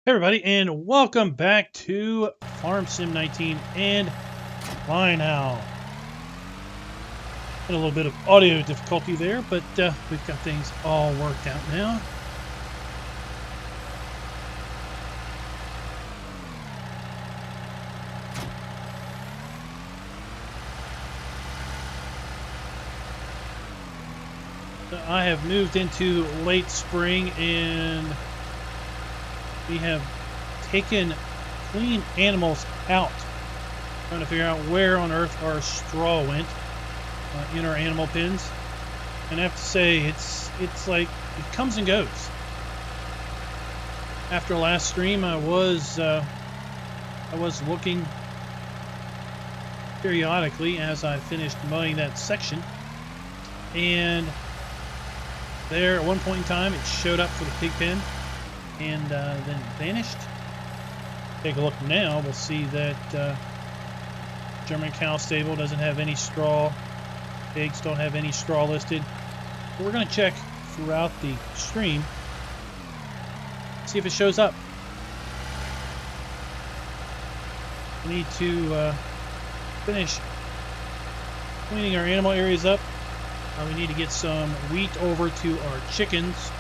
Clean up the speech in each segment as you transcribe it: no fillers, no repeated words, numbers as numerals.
Hey everybody, and welcome back to Farm Sim 19 and Kleinhau. Had a little bit of audio difficulty there, but we've got things all worked out now. So I have moved into late spring, and we have taken clean animals out. Trying to figure out where on earth our straw went in our animal pens. And I have to say, it's like it comes and goes. After last stream, I was looking periodically as I finished mowing that section, and there at one point in time it showed up for the pig pen and then vanished. Take a look now, we'll see that German cow stable doesn't have any straw. Pigs don't have any straw listed. But we're going to check throughout the stream, see if it shows up. We need to finish cleaning our animal areas up. We need to get some wheat over to our chickens.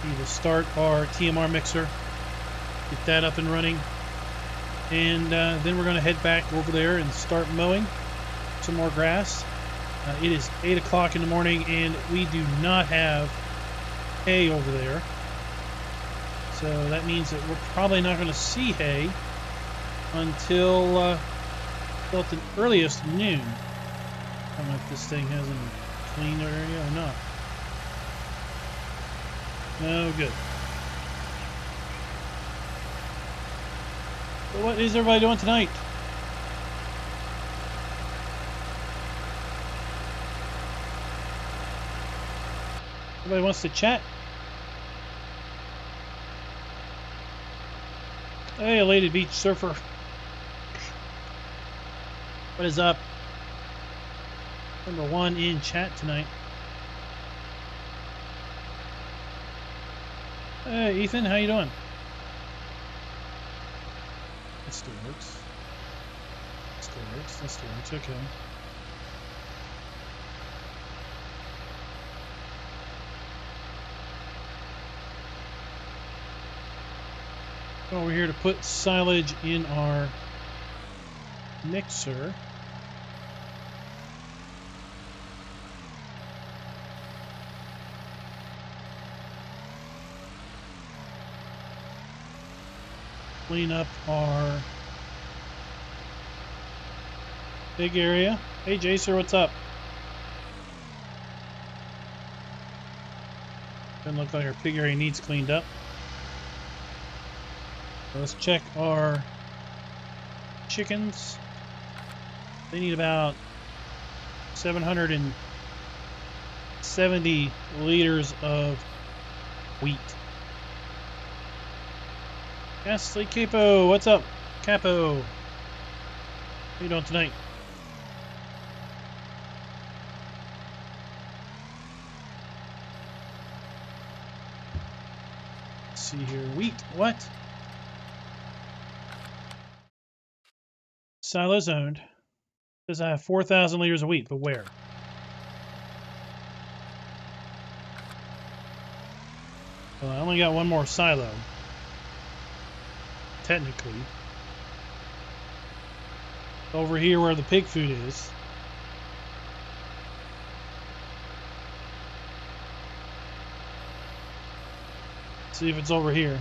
We need to start our TMR mixer, get that up and running, and then we're going to head back over there and start mowing some more grass. It is 8 o'clock in the morning, and we do not have hay over there, so that means that we're probably not going to see hay until at the earliest noon. I don't know if this thing has any clean area or not. No good. So what is everybody doing tonight? Everybody wants to chat? Hey, elated beach surfer. What is up? Number one in chat tonight. Hey, Ethan, how you doing? That still works. That still works, okay. So we're here to put silage in our mixer. Clean up our big area. Hey Jacer, what's up? Doesn't look like our pig area needs cleaned up. So let's check our chickens. They need about 770 liters of wheat. Ghastly Capo, what's up? Capo, how you doing tonight? Let's see here, wheat, what? Silo zoned. Says I have 4,000 liters of wheat, but where? Well, I only got one more silo. Technically. Over here where the pig food is. Let's see if it's over here.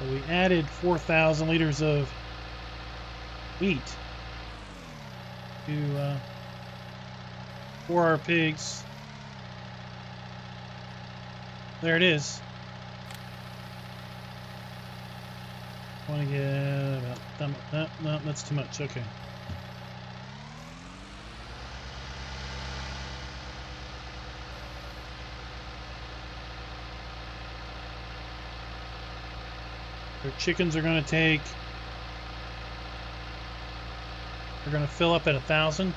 So we added 4,000 liters of wheat to for our pigs. There it is. I want to get about no, that's too much. Okay. Our chickens are going to take. We're going to fill up at 1,000.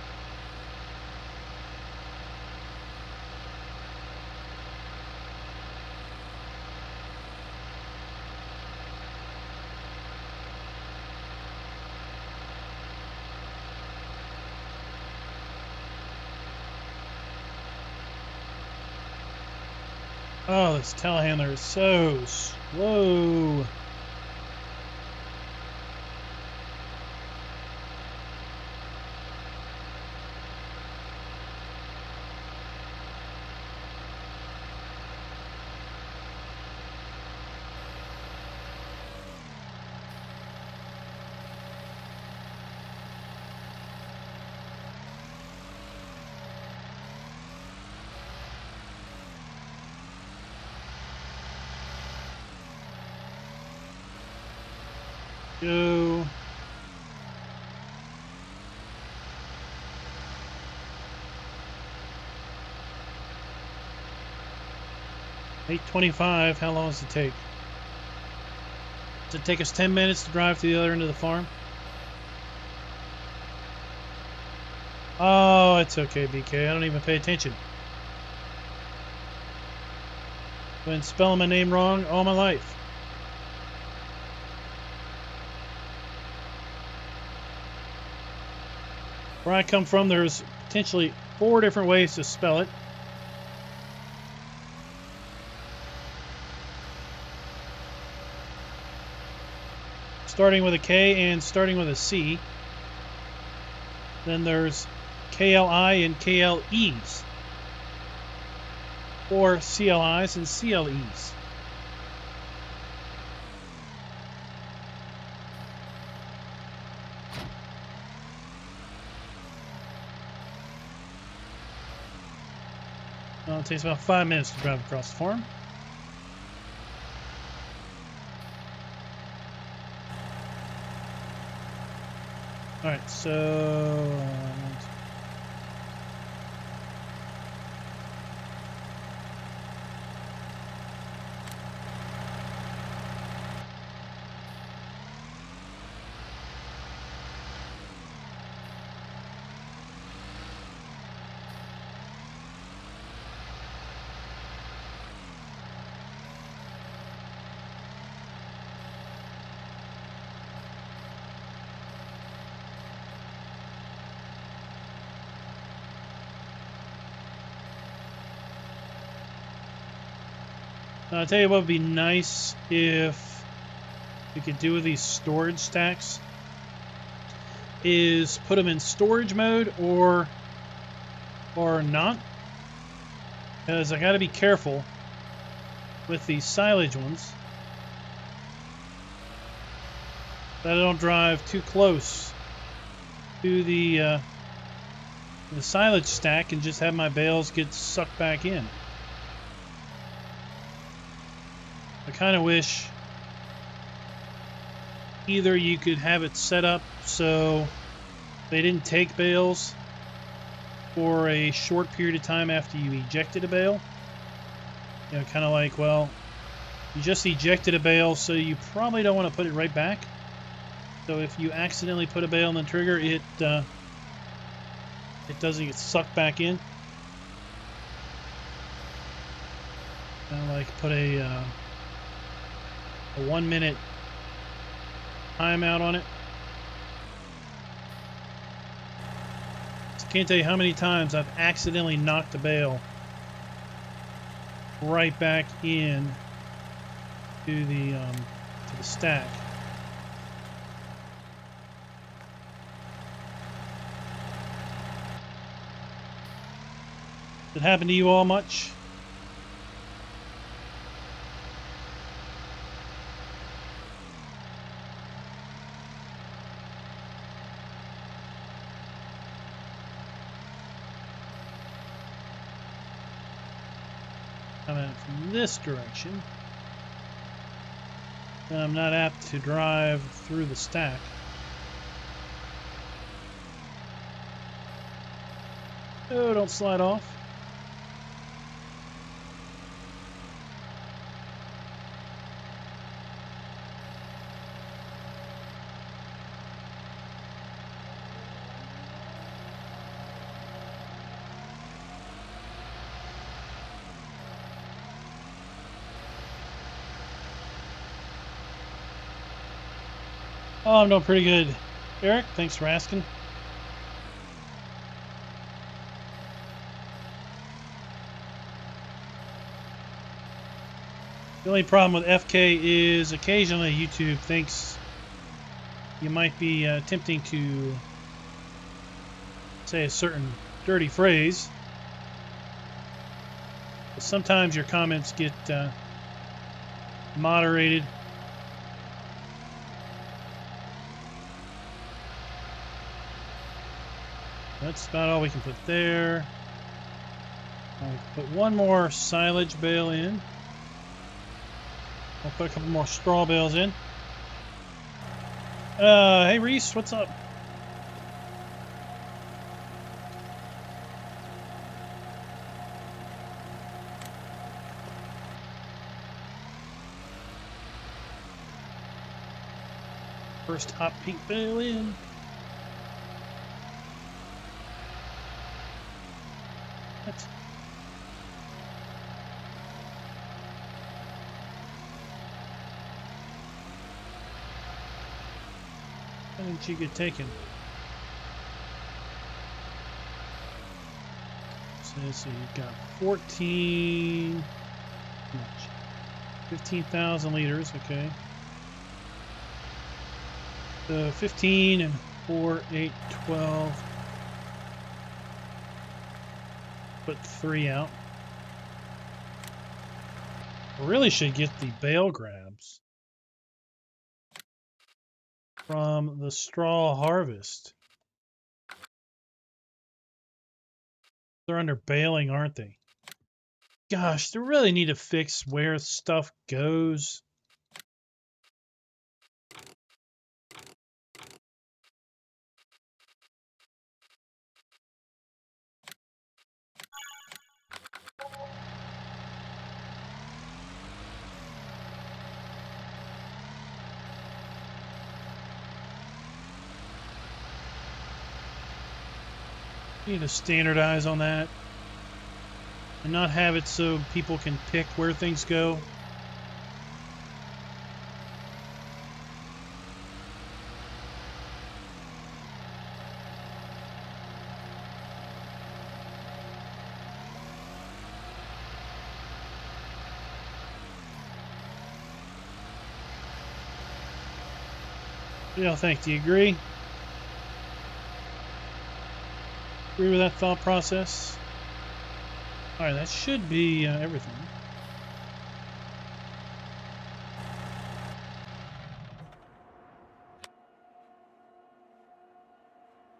Oh, this telehandler is so slow. Go. $8:25. How long does it take? Does it take us 10 minutes to drive to the other end of the farm? Oh, it's okay, BK. I don't even pay attention. Been spelling my name wrong all my life. Where I come from, there's potentially 4 different ways to spell it. Starting with a K and starting with a C. Then there's KLI and KLEs. Or CLIs and CLEs. Well, it takes about 5 minutes to drive across the farm. Alright, so... I'll tell you what would be nice if we could do with these storage stacks is put them in storage mode or not, because I got to be careful with these silage ones that I don't drive too close to the silage stack and just have my bales get sucked back in. I kind of wish either you could have it set up so they didn't take bales for a short period of time after you ejected a bale. You know, kind of like, well, you just ejected a bale, so you probably don't want to put it right back. So if you accidentally put a bale in the trigger, it doesn't get sucked back in. Kind of like put a 1 minute timeout on it. Just can't tell you how many times I've accidentally knocked the bale right back in to the stack. Did it happen to you all much? Coming from this direction, and I'm not apt to drive through the stack. Oh, don't slide off. Oh, I'm doing pretty good. Eric, thanks for asking. The only problem with FK is occasionally YouTube thinks you might be attempting to say a certain dirty phrase. But sometimes your comments get moderated. That's about all we can put there. I'll put one more silage bale in. I'll put a couple more straw bales in. Hey Reese, what's up? First hot pink bale in. What? Why didn't you get taken? So let's see, you've got 14... how much? 15,000 liters, okay. So 15 and 4, 8, 12. Put 3 out. I really should get the bale grabs from the straw harvest. They're under baling, aren't they? Gosh, they really need to fix where stuff goes. Need to standardize on that and not have it so people can pick where things go. What do y'all think? Do you agree? Agree with that thought process? Alright, that should be everything.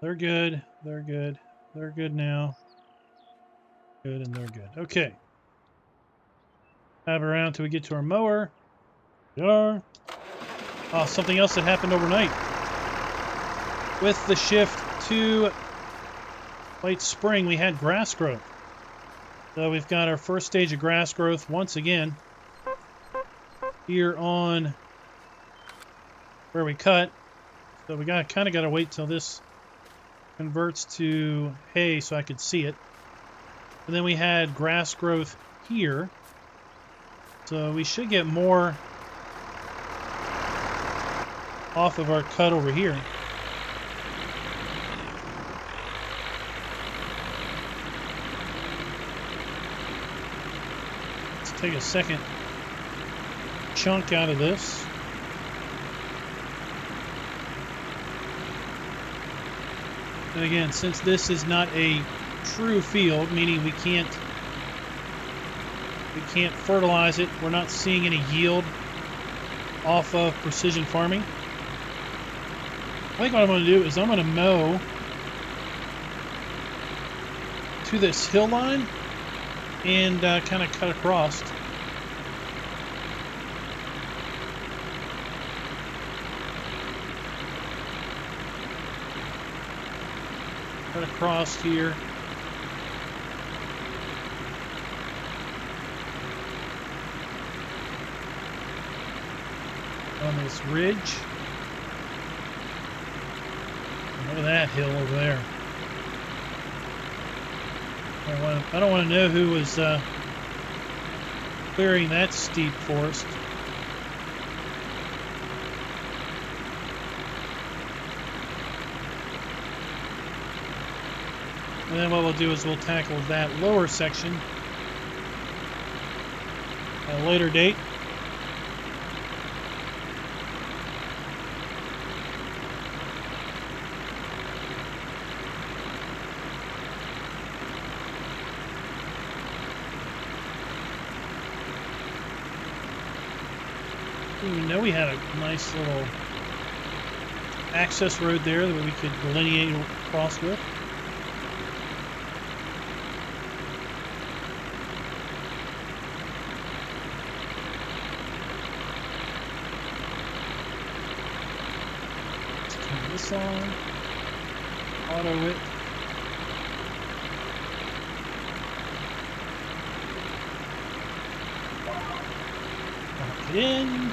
They're good. They're good. They're good now. Good, and they're good. Okay. Have around till we get to our mower. We are. Oh, something else that happened overnight. With the shift to late spring, we had grass growth. So we've got our first stage of grass growth once again here on where we cut. So we kind of got to wait till this converts to hay so I could see it. And then we had grass growth here. So we should get more off of our cut over here. Let's take a second chunk out of this. And again, since this is not a true field, meaning we can't fertilize it, we're not seeing any yield off of precision farming. I think what I'm going to do is I'm going to mow to this hill line and kind of cut across. Cut across here. On this ridge. Look at that hill over there. I don't want to know who was clearing that steep forest. And then what we'll do is we'll tackle that lower section at a later date. Didn't even know we had a nice little access road there that we could delineate across with. Let's turn this on. Auto it. Lock it in.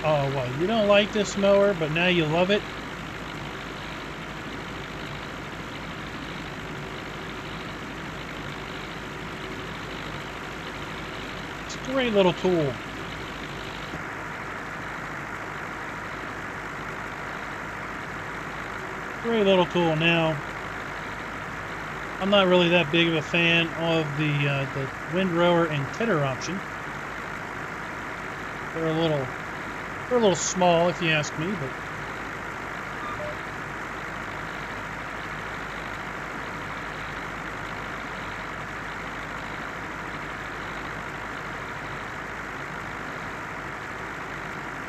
Oh, well, you don't like this mower, but now you love it? It's a great little tool. Great little tool. Now, I'm not really that big of a fan of the windrower and tedder option. They're a little small, if you ask me, but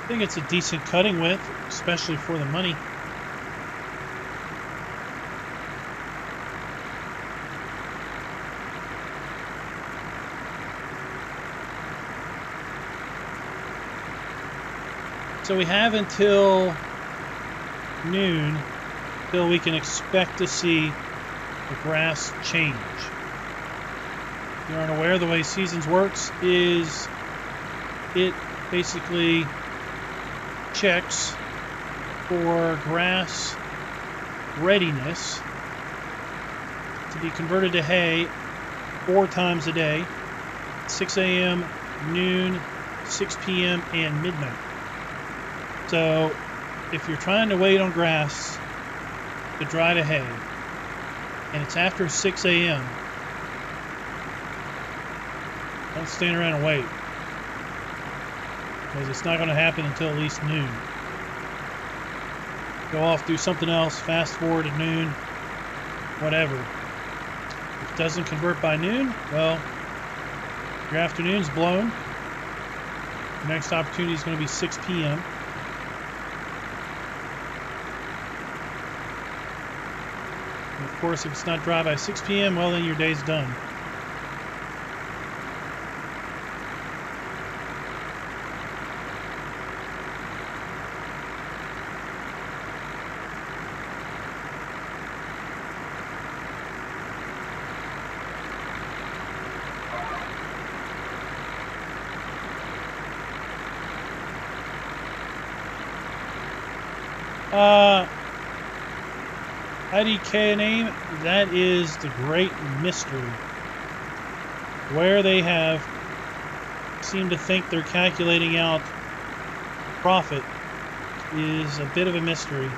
I think it's a decent cutting width, especially for the money. So we have until noon till we can expect to see the grass change. If you aren't aware, the way seasons works is it basically checks for grass readiness to be converted to hay 4 times a day, 6 a.m., noon, 6 p.m., and midnight. So if you're trying to wait on grass to dry to hay, and it's after 6 a.m., don't stand around and wait, because it's not going to happen until at least noon. Go off, do something else, fast forward to noon, whatever. If it doesn't convert by noon, well, your afternoon's blown. Your next opportunity is going to be 6 p.m. And of course, if it's not dry by 6 p.m., well, then your day's done. IDK name, that is the great mystery. Where they have seemed to think they're calculating out profit is a bit of a mystery.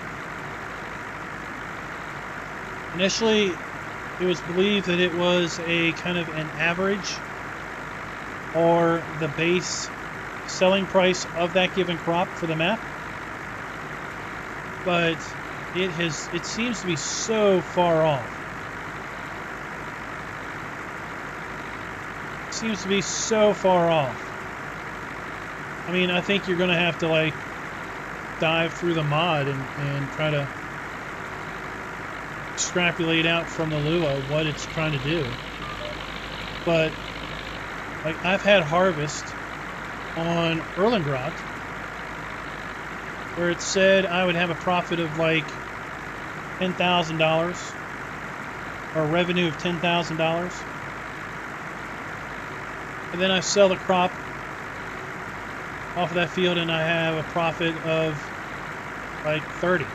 Initially, it was believed that it was a kind of an average or the base selling price of that given crop for the map. But it seems to be so far off. It seems to be so far off. I mean, I think you're going to have to like dive through the mod and try to extrapolate out from the Lua what it's trying to do. But like, I've had harvest on Erlengrot where it said I would have a profit of like $10,000 or a revenue of $10,000, and then I sell the crop off of that field and I have a profit of like 30.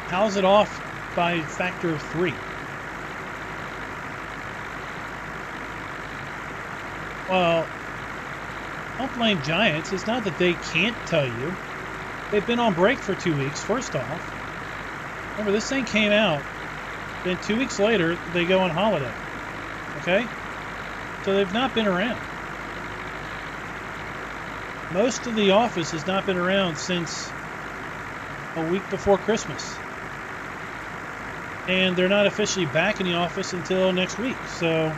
How's it off by a factor of 3? Well, don't blame Giants. It's not that they can't tell you. They've been on break for 2 weeks, first off. Remember, this thing came out, then 2 weeks later, they go on holiday. Okay? So they've not been around. Most of the office has not been around since a week before Christmas. and they're not officially back in the office until next week. So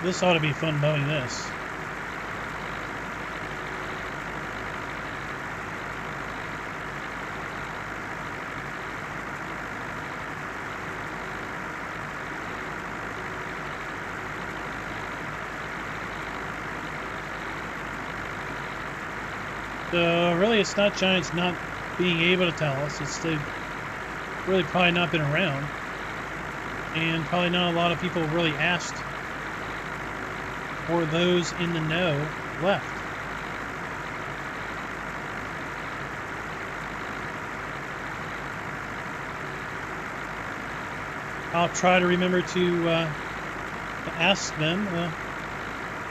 this ought to be fun mowing this. So really, it's not Giants not being able to tell us. It's they've really probably not been around, and probably not a lot of people really asked for those in the know left. I'll try to remember to ask them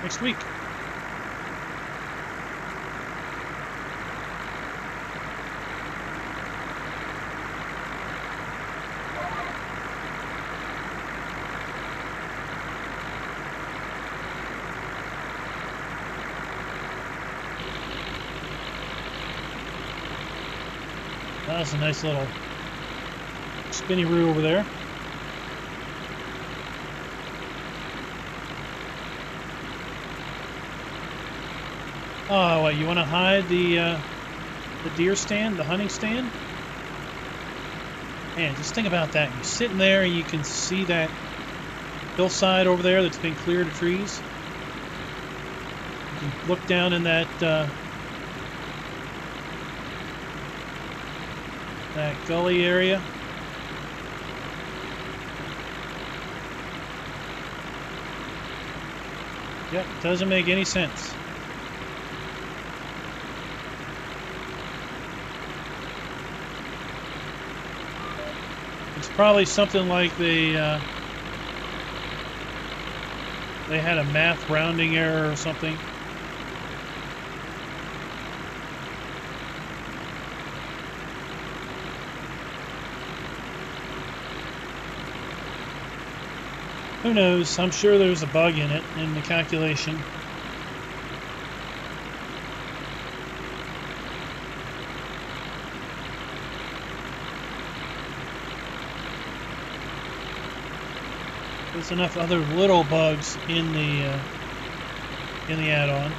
next week. That's a nice little spinny-roo over there. Oh, what, you want to hide the deer stand, the hunting stand? Man, just think about that. You're sitting there and you can see that hillside over there that's been cleared of trees. You can look down in that gully area. Yep, doesn't make any sense. It's probably something like they had a math rounding error or something. Who knows? I'm sure there's a bug in it, in the calculation. There's enough other little bugs in the add-on.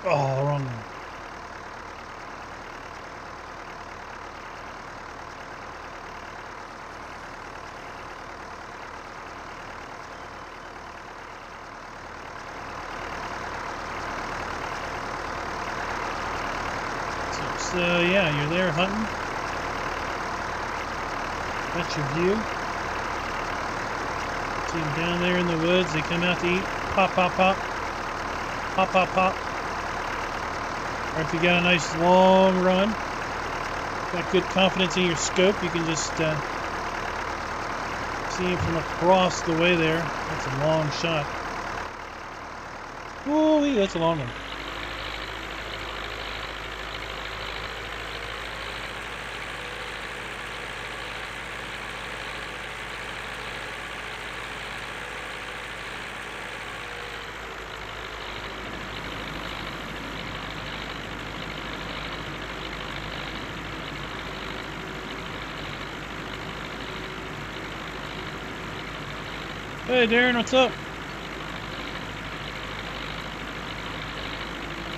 Oh, wrong one. So yeah, you're there hunting. That's your view. See them down there in the woods. They come out to eat. Pop, pop, pop. Pop, pop, pop. Or if you got a nice long run, got good confidence in your scope, you can just see him from across the way there. That's a long shot. Whoa, that's a long one. Hey Darren, what's up?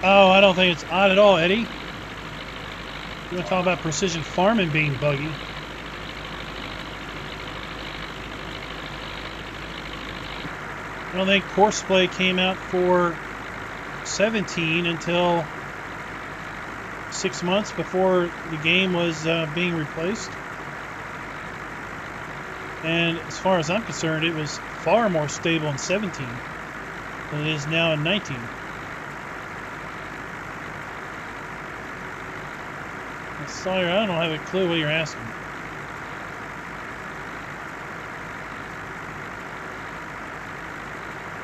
Oh, I don't think it's odd at all, Eddie. You want to talk about precision farming being buggy? I don't think Courseplay came out for 17 until 6 months before the game was being replaced. And as far as I'm concerned, it was far more stable in 17 than it is now in 19. Sawyer, I don't have a clue what you're asking.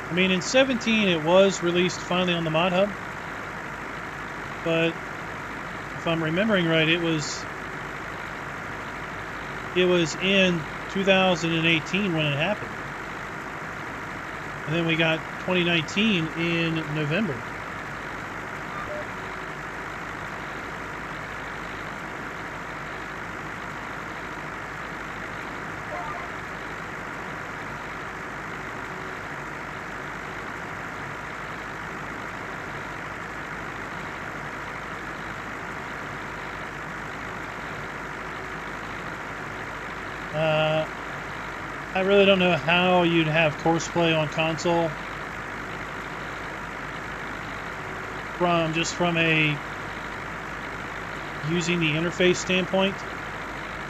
I mean, in 17 it was released finally on the Mod Hub, but if I'm remembering right, it was in 2018 when it happened, and then we got 2019 in November. I really don't know how you'd have Courseplay on console from a using the interface standpoint.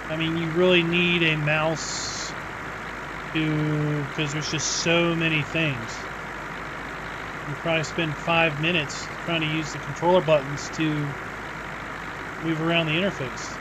I mean, you really need a mouse because there's just so many things. You probably spend 5 minutes trying to use the controller buttons to move around the interface.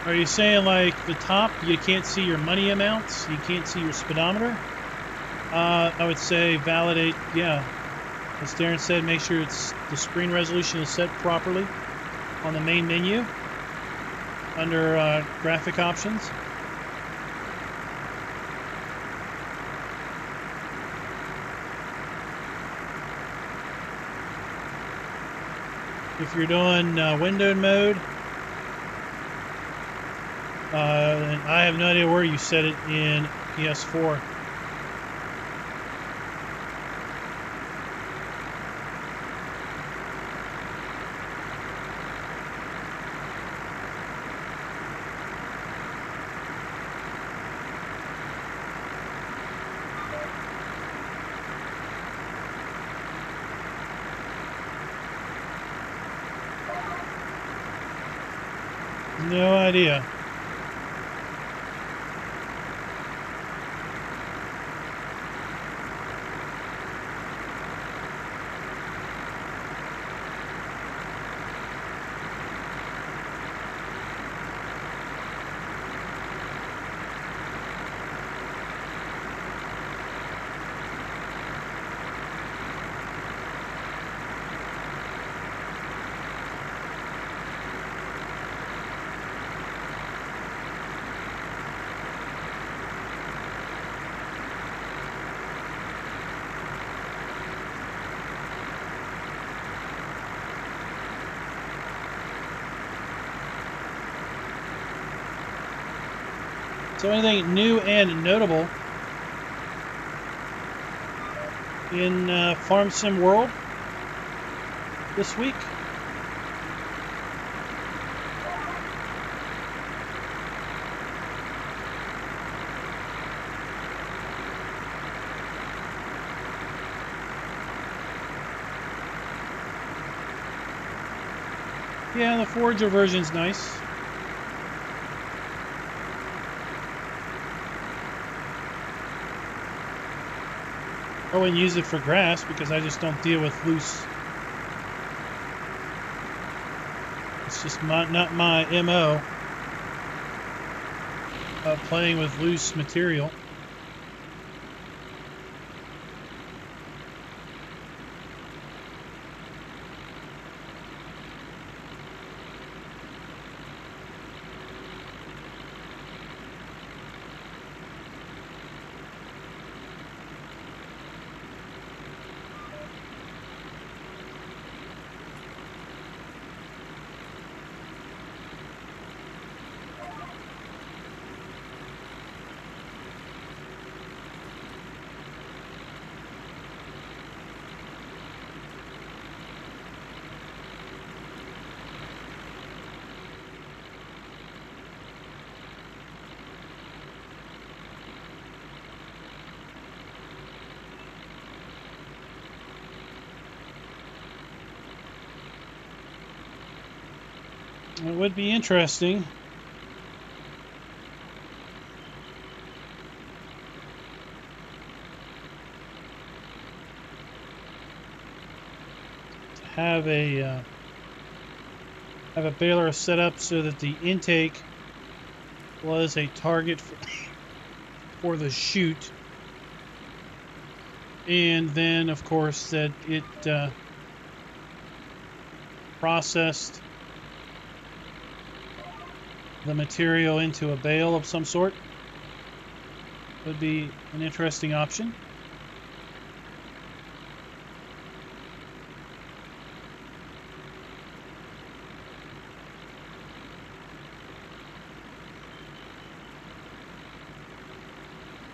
Are you saying like the top, you can't see your money amounts? You can't see your speedometer? I would say validate, yeah. As Darren said, make sure the screen resolution is set properly on the main menu under graphic options. If you're doing windowed mode, and I have no idea where you set it in PS4. No idea. So anything new and notable in Farm Sim World this week? Yeah, the Forager version's nice. I wouldn't use it for grass because I just don't deal with loose. It's just not my MO of playing with loose material. It would be interesting. To have a baler set up so that the intake was a target for the chute, and then of course that it processed the material into a bale of some sort. Would be an interesting option.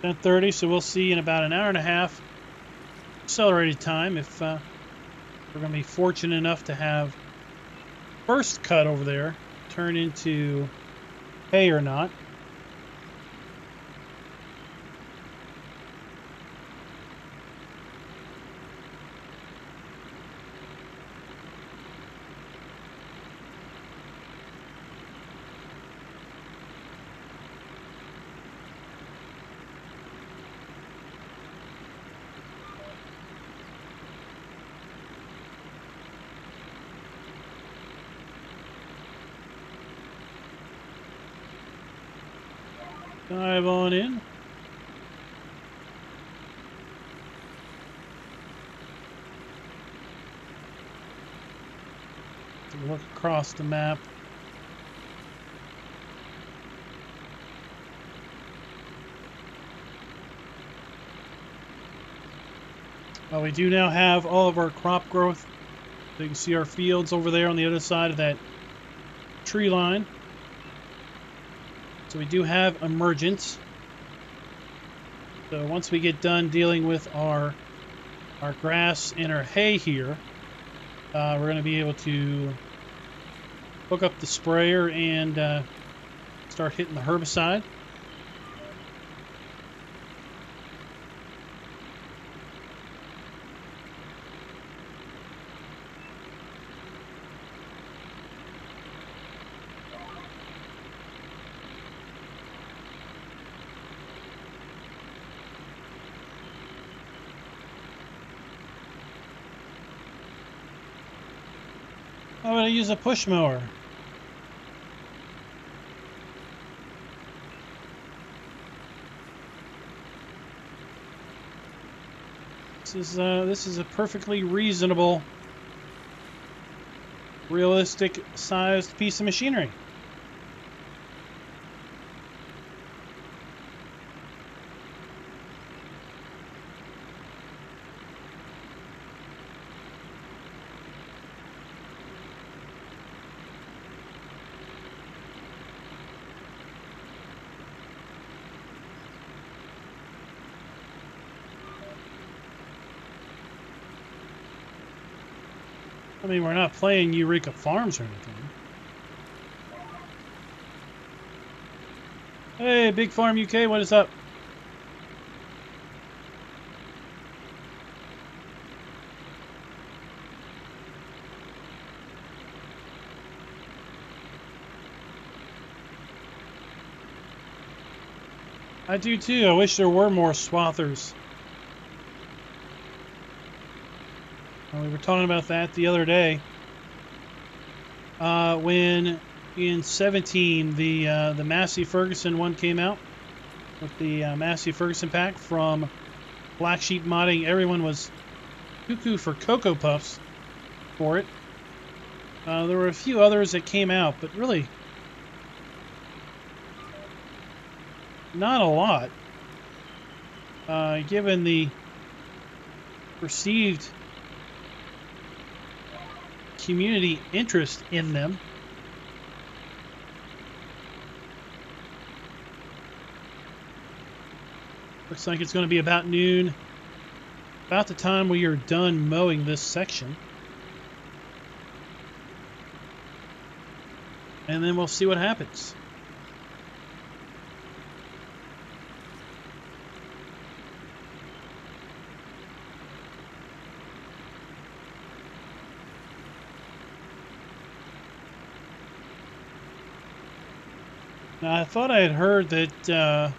.30, so we'll see in about an hour and a half accelerated time if we're going to be fortunate enough to have first cut over there turn into hay or not. Dive on in. Look across the map. We do now have all of our crop growth. So you can see our fields over there on the other side of that tree line. So we do have emergence. So once we get done dealing with our grass and our hay here, we're going to be able to hook up the sprayer and start hitting the herbicide. I'm going to use a push mower. This is a perfectly reasonable, realistic sized piece of machinery. I mean, we're not playing Eureka Farms or anything. Hey, Big Farm UK, what is up? I do too. I wish there were more swathers. We were talking about that the other day. When in 17 the Massey Ferguson one came out with the Massey Ferguson pack from Black Sheep Modding, everyone was cuckoo for Cocoa Puffs for it. There were a few others that came out, but really not a lot. Given the perceived community interest in them. Looks like it's going to be about noon, about the time we are done mowing this section. And then we'll see what happens. Now, I thought I had heard that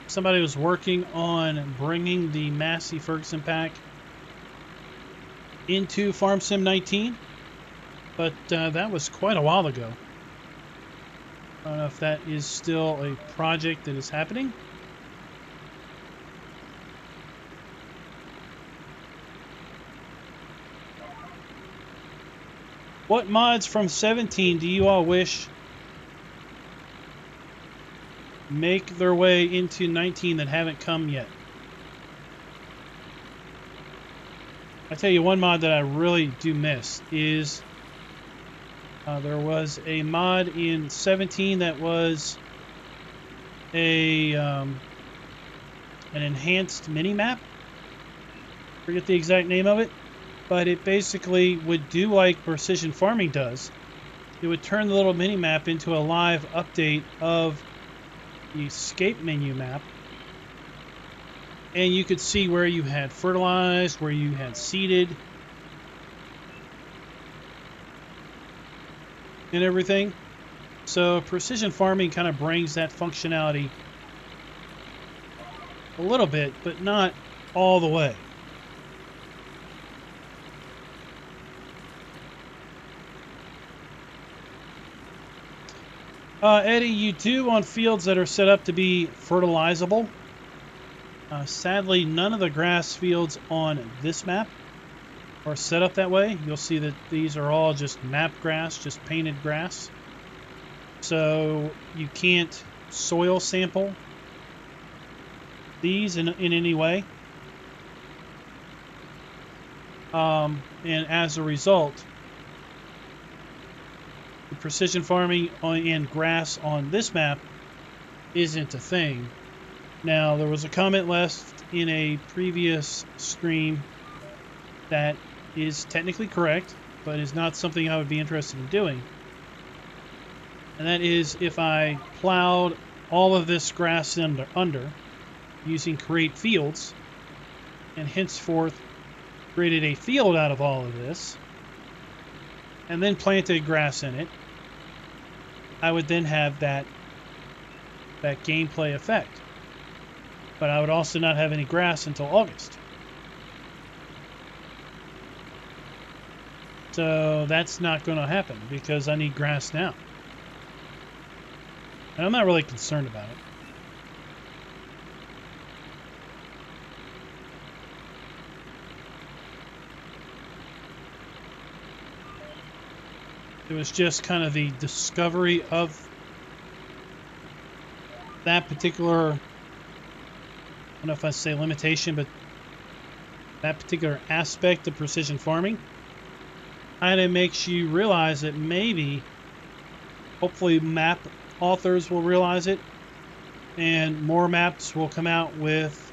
somebody was working on bringing the Massey Ferguson pack into Farm Sim 19, but that was quite a while ago. I don't know if that is still a project that is happening. What mods from 17 do you all wish make their way into 19 that haven't come yet? I tell you, one mod that I really do miss is there was a mod in 17 that was a an enhanced mini map. Forget the exact name of it, but it basically would do like precision farming does. It would turn the little mini map into a live update of the escape menu map, and you could see where you had fertilized, where you had seeded, and everything. So precision farming kind of brings that functionality a little bit, but not all the way. Eddie, you do on fields that are set up to be fertilizable. Sadly, none of the grass fields on this map are set up that way. You'll see that these are all just map grass, just painted grass. So you can't soil sample these in any way. And as a result, the precision farming and grass on this map isn't a thing. Now, there was a comment left in a previous stream that is technically correct, but is not something I would be interested in doing. And that is if I plowed all of this grass under using create fields, and henceforth created a field out of all of this, and then planted grass in it, I would then have that gameplay effect. But I would also not have any grass until August. So that's not going to happen because I need grass now. And I'm not really concerned about it. It was just kind of the discovery of that particular, I don't know if I say limitation, but that particular aspect of precision farming kind of makes you realize that maybe, hopefully map authors will realize it, and more maps will come out with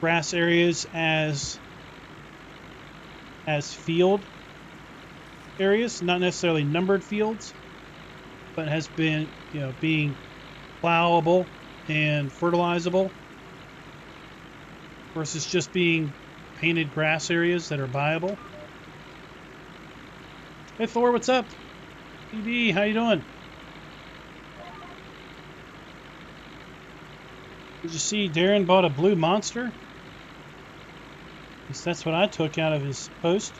grass areas as field areas, not necessarily numbered fields, but has been, being plowable and fertilizable versus just being painted grass areas that are buyable. Hey Thor, what's up? PD, how you doing? Did you see Darren bought a blue monster? At least that's what I took out of his post.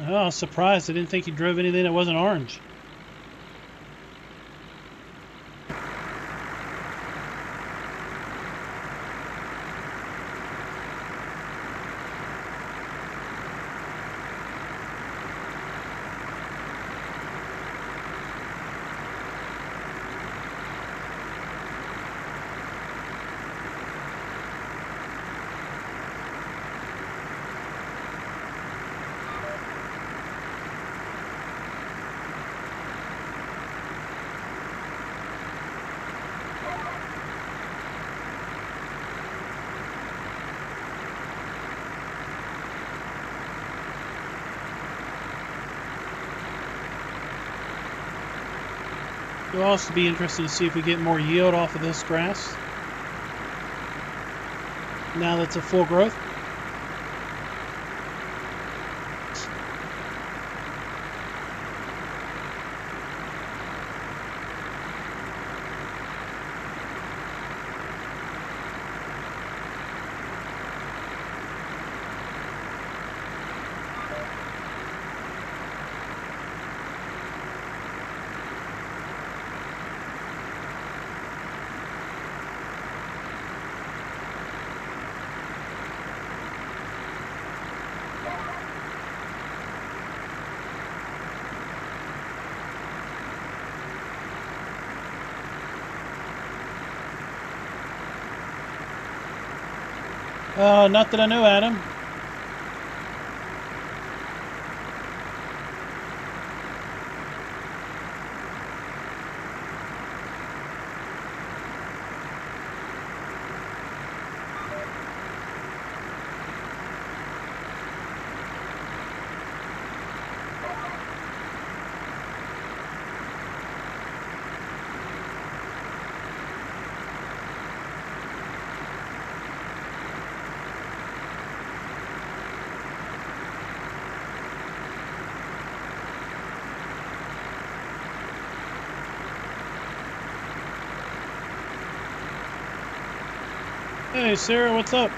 Oh, I was surprised. I didn't think he drove anything that wasn't orange. It'll also be interesting to see if we get more yield off of this grass. Now that's a full growth. Not that I know, Adam. Hey, Sarah, what's up?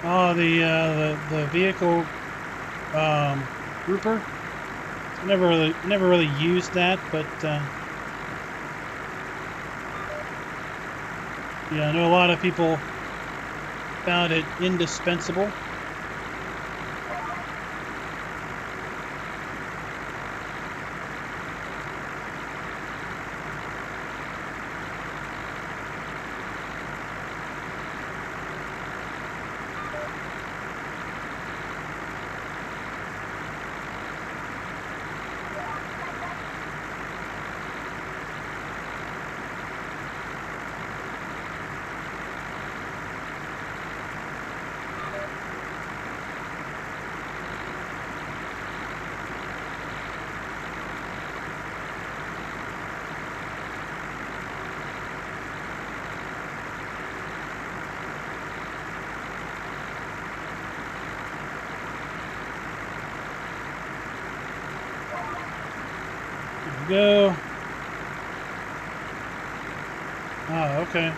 Oh, the vehicle grouper. Never really used that, but yeah, I know a lot of people found it indispensable. Go. Oh, okay.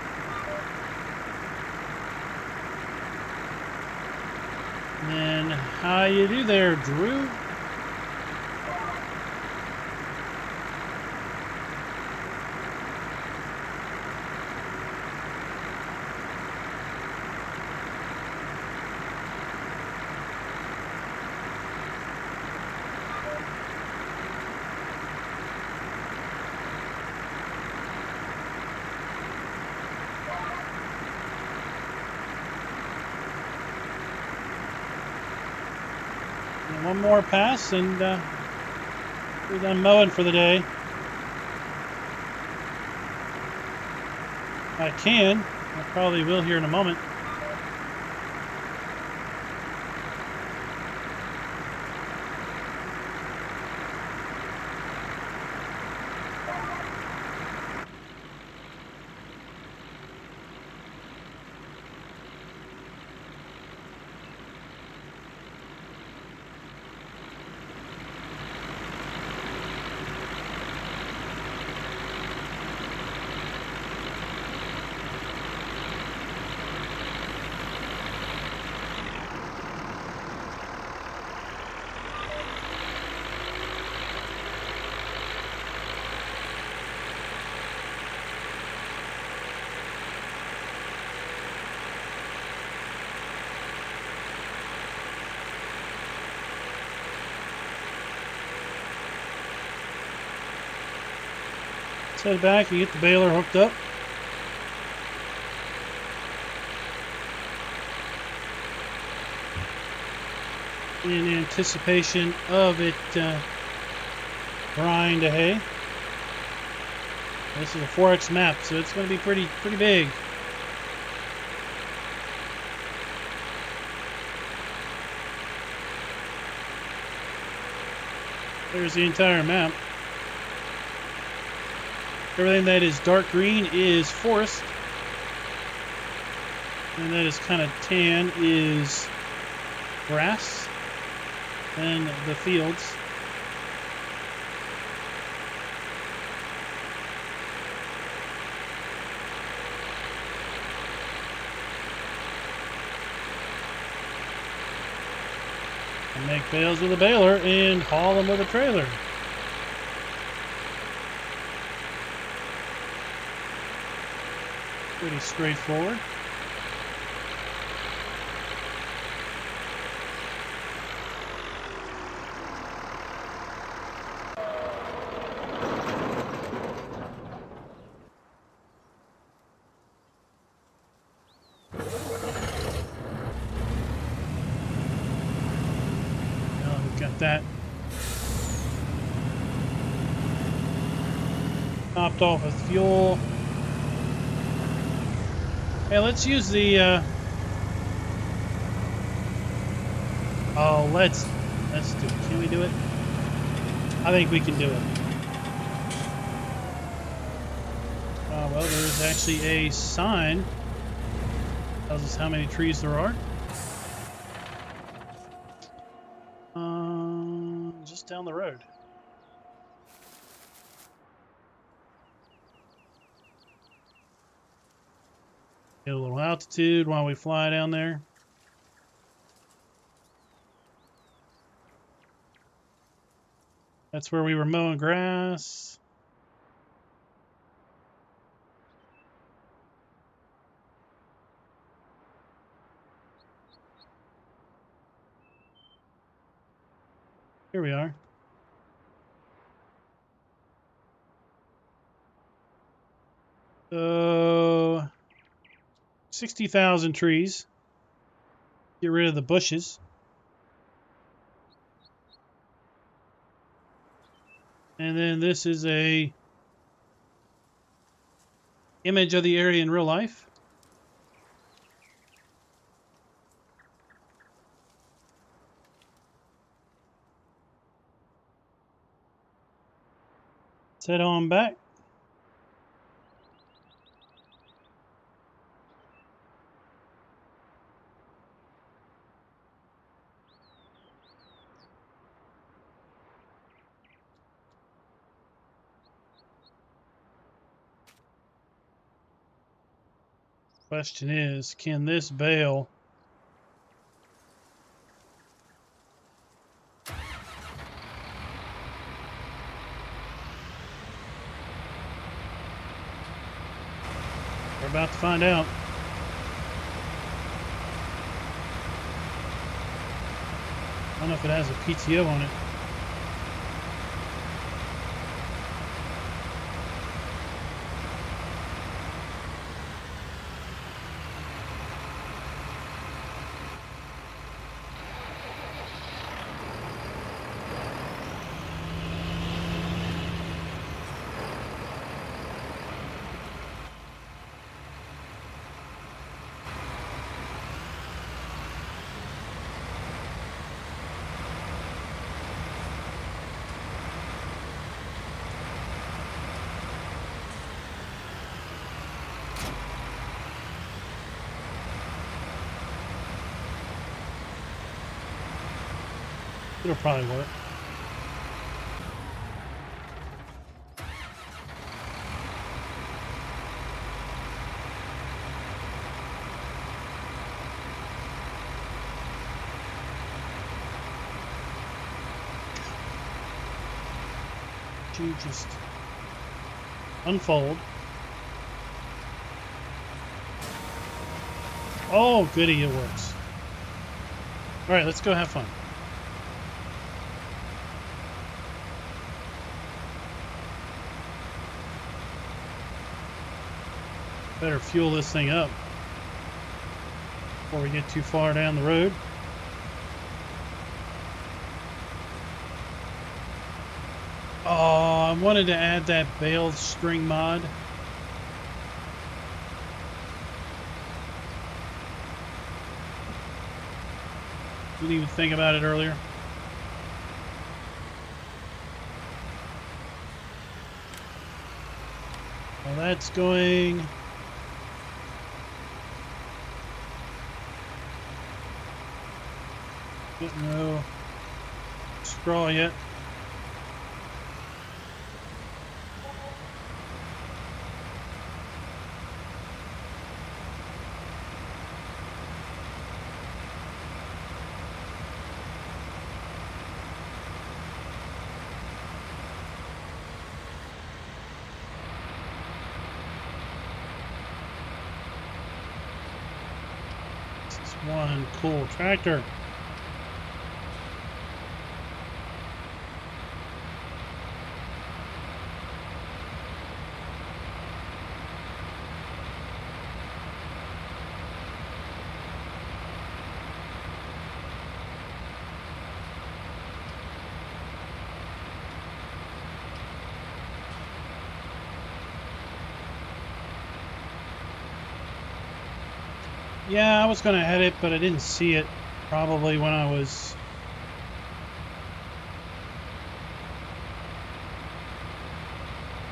And how you do there, Drew? One more pass and we're done mowing for the day. I can. I probably will here in a moment. Let's head back and get the baler hooked up. In anticipation of it grind of hay. This is a 4X map, so it's going to be pretty big. There's the entire map. Everything that is dark green is forest. And that is kind of tan is grass. And the fields. And make bales with a baler and haul them with a trailer. Pretty straightforward. That topped off with fuel. Hey, let's use the oh, let's do it. Can we do it? I think we can do it. Well, there's actually a sign tells us how many trees there are. Just down the road. Get a little altitude while we fly down there. That's where we were mowing grass. Here we are. So 60,000 trees. Get rid of the bushes. And then this is a image of the area in real life. Let's head on back. Question is, can this bale we're about to find out. I don't know if it has a PTO on it. It'll probably work. You just unfold. Oh, goody, it works. All right, let's go have fun. Better fuel this thing up before we get too far down the road. Oh, Wanted to add that bale string mod. Didn't even think about it earlier. Well, that's going. No straw yet. This is one cool tractor. Yeah, I was going to head it, but I didn't see it probably when I was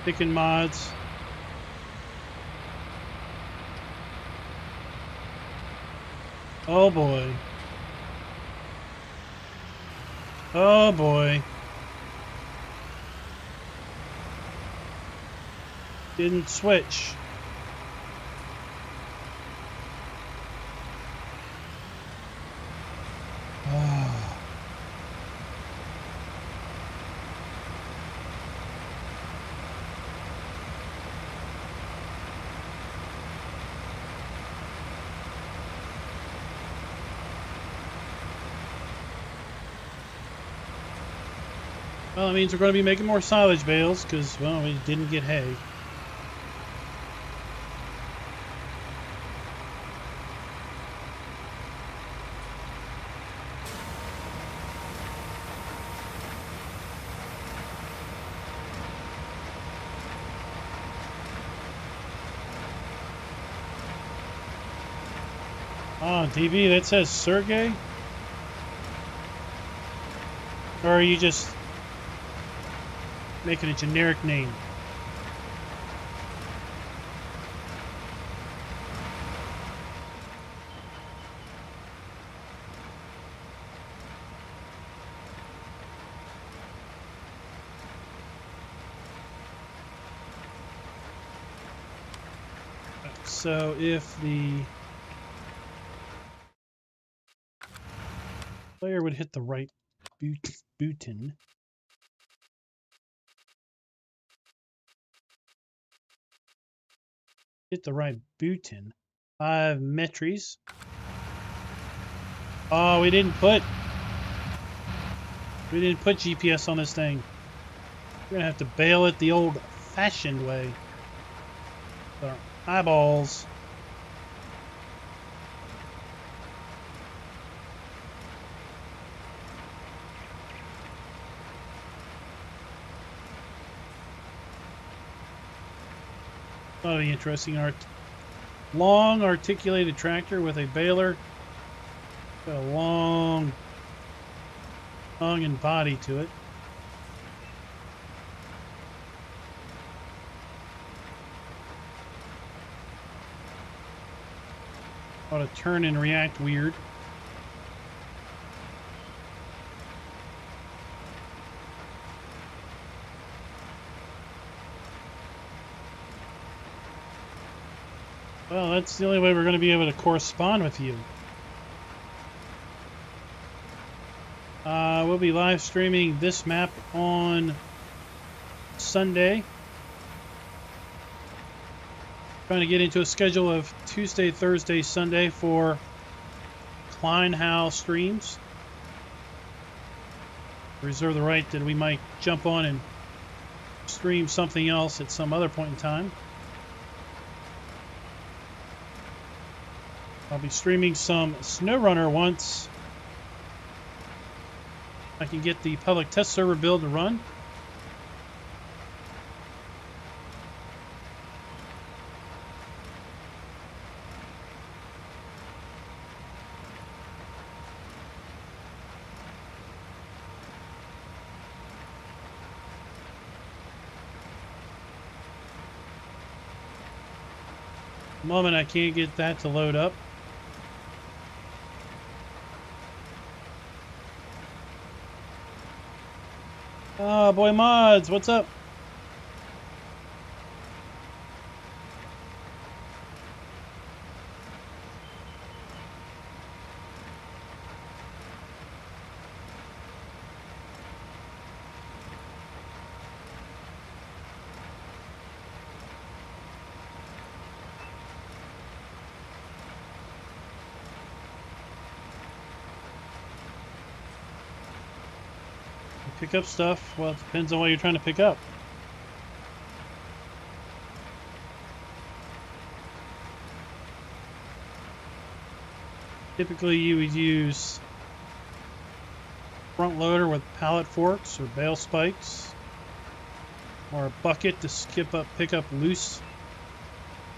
picking mods. Oh boy. Oh boy. Didn't switch. Well, it means we're going to be making more silage bales because, well, we didn't get hay. Oh, DV, that says Sergey? Or are you just making a generic name? So if the player would hit the right button, hit the right button, 5 metries. Oh, we didn't put GPS on this thing. We're gonna have to bale it the old-fashioned way. With our eyeballs. That'll be interesting. Long articulated tractor with a baler. Got a long tongue and body to it. Ought to turn and react weird. Well, that's the only way we're going to be able to correspond with you. We'll be live streaming this map on Sunday. Trying to get into a schedule of Tuesday, Thursday, Sunday for Kleinhau streams. Reserve the right that we might jump on and stream something else at some other point in time. I'll be streaming some SnowRunner once I can get the public test server build to run. the moment I can't get that to load up. Oh boy, mods, what's up? Pick up stuff. Well, it depends on what you're trying to pick up. Typically, you would use front loader with pallet forks or bale spikes, or a bucket to pick up loose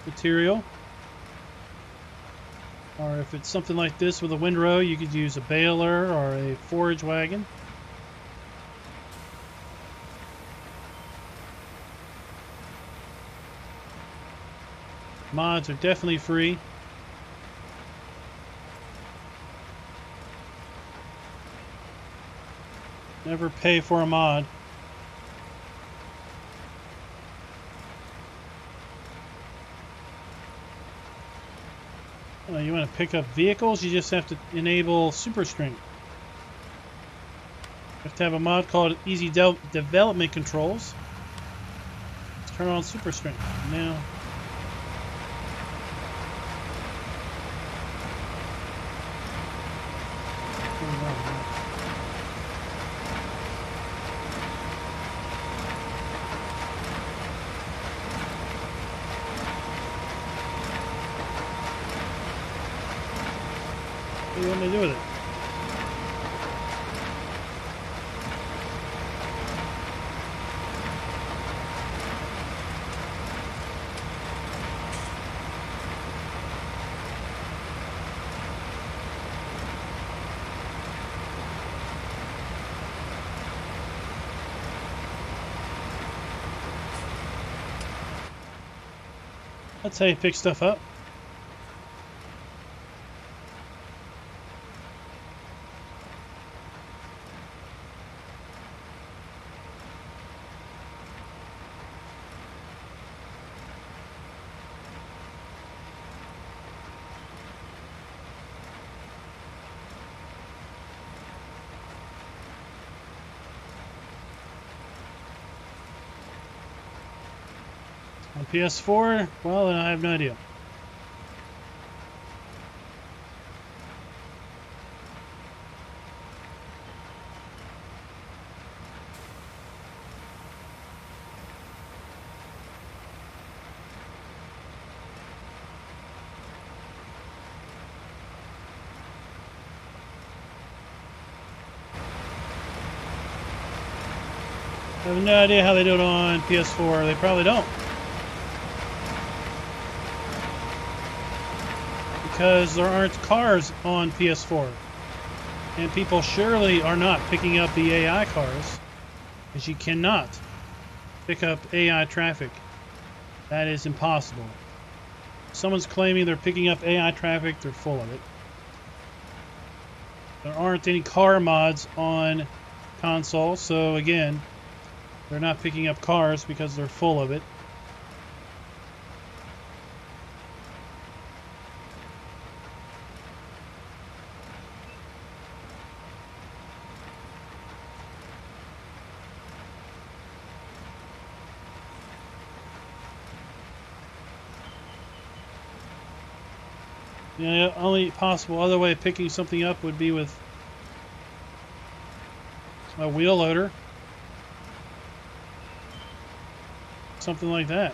material. Or if it's something like this with a windrow, you could use a baler or a forage wagon. Mods are definitely free. Never pay for a mod. You want to pick up vehicles, you just have to enable super strength. You have to have a mod called Easy Development Controls. Let's turn on super strength. Now, what do you want me to do with it? That's how you pick stuff up. On PS4, well, then I have no idea. I have no idea how they do it on PS4. They probably don't. Because there aren't cars on PS4. And people surely are not picking up the AI cars. Because you cannot pick up AI traffic. That is impossible. If someone's claiming they're picking up AI traffic, they're full of it. There aren't any car mods on console, so again, they're not picking up cars because they're full of it. The only possible other way of picking something up would be with a wheel loader. Something like that.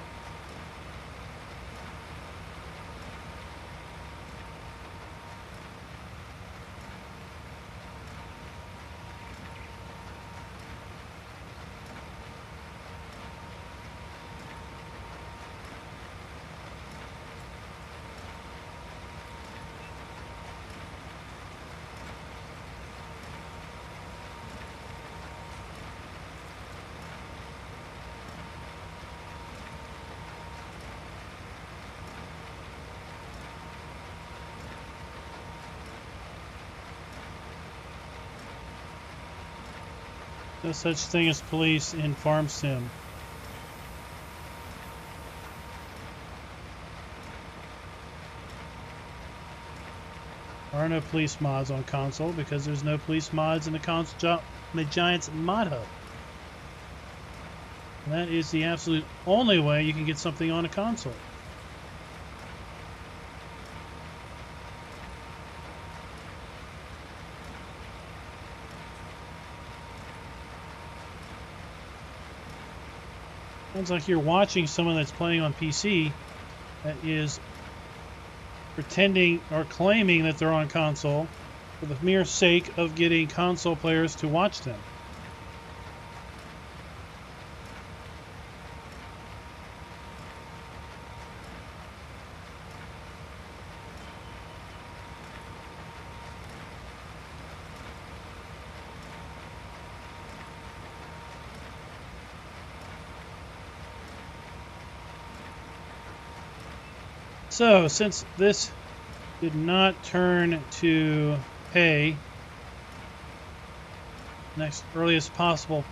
No such thing as police in Farm Sim. There are no police mods on console because there's no police mods in the Giants mod hub. And that is the absolute only way you can get something on a console. Sounds like you're watching someone that's playing on PC that is pretending or claiming that they're on console for the mere sake of getting console players to watch them. So, since this did not turn to hay, next earliest possible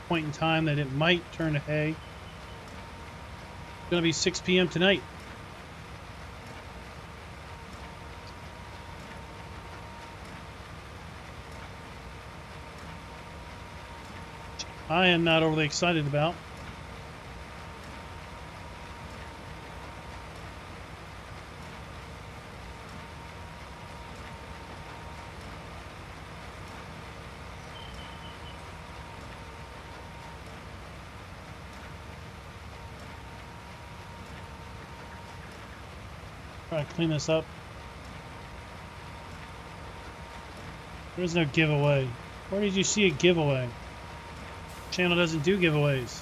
point in time that it might turn to hay, it's going to be 6 p.m. tonight. I am not overly excited about. Try to clean this up. There's no giveaway. Where did you see a giveaway? Channel doesn't do giveaways.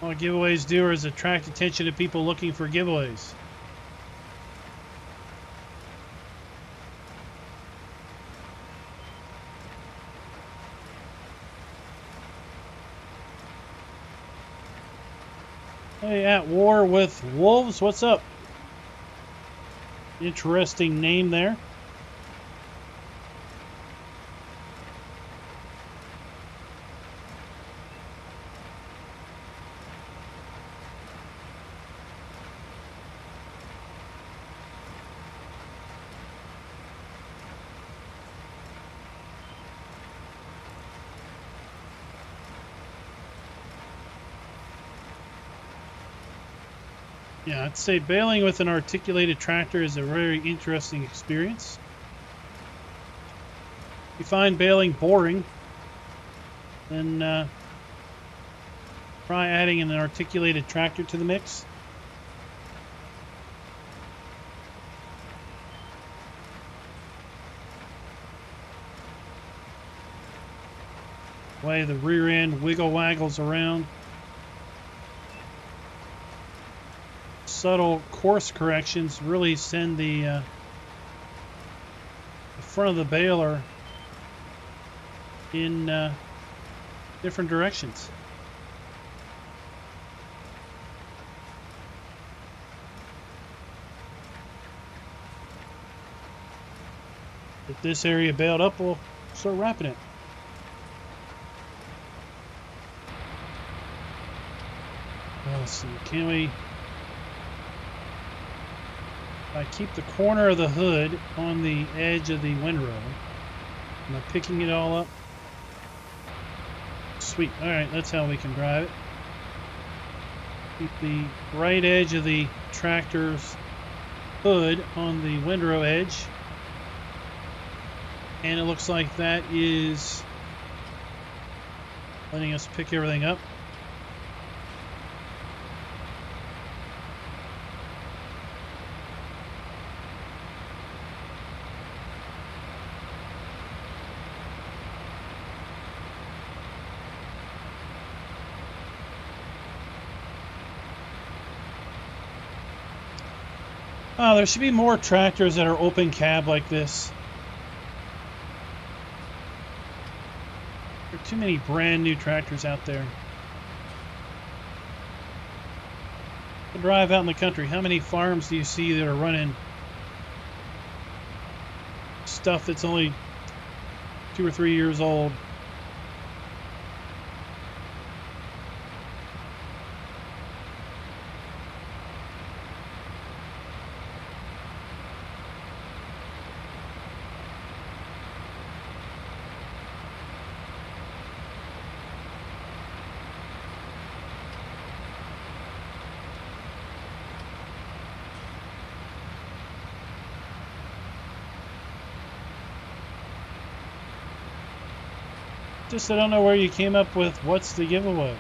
All giveaways do is attract attention to people looking for giveaways. Hey, at war with wolves, what's up? Interesting name there. Yeah, I'd say baling with an articulated tractor is a very interesting experience. If you find baling boring, then try adding an articulated tractor to the mix. The way the rear end waggles around. Subtle course corrections really send the front of the baler in different directions. If this area bailed up, we'll start wrapping it. Let's see, can we... I keep the corner of the hood on the edge of the windrow. Am I picking it all up? Sweet. Alright, that's how we can drive it. Keep the right edge of the tractor's hood on the windrow edge. And it looks like that is letting us pick everything up. Oh, there should be more tractors that are open cab like this. There are too many brand new tractors out there. To drive out in the country, how many farms do you see that are running stuff that's only 2 or 3 years old. Just I don't know where you came up with what's the giveaway.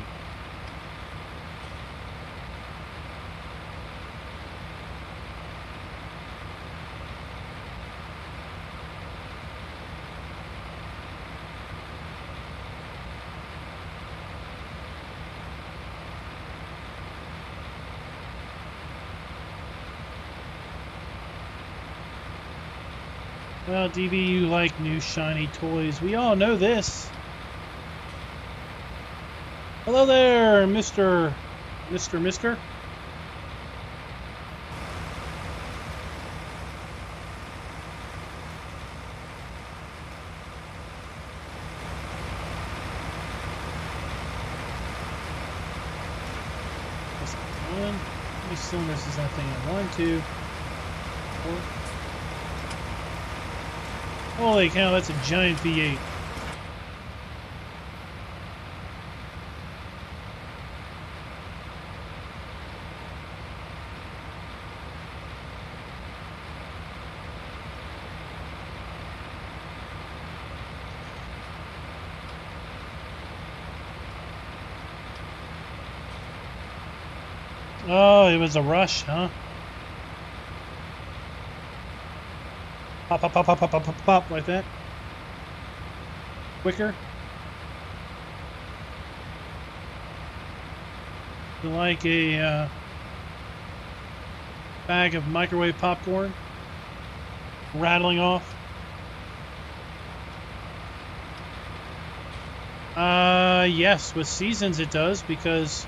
Well, DB, you like new shiny toys. We all know this. Hello there, Mr. Just a one. How many cylinders is that thing at? 1, 2, 4. Holy cow, that's a giant V8. Oh, it was a rush, huh? Pop, pop, pop, pop, pop, pop, pop, pop, like that. Quicker. Like a bag of microwave popcorn rattling off. Yes, with Seasons it does, because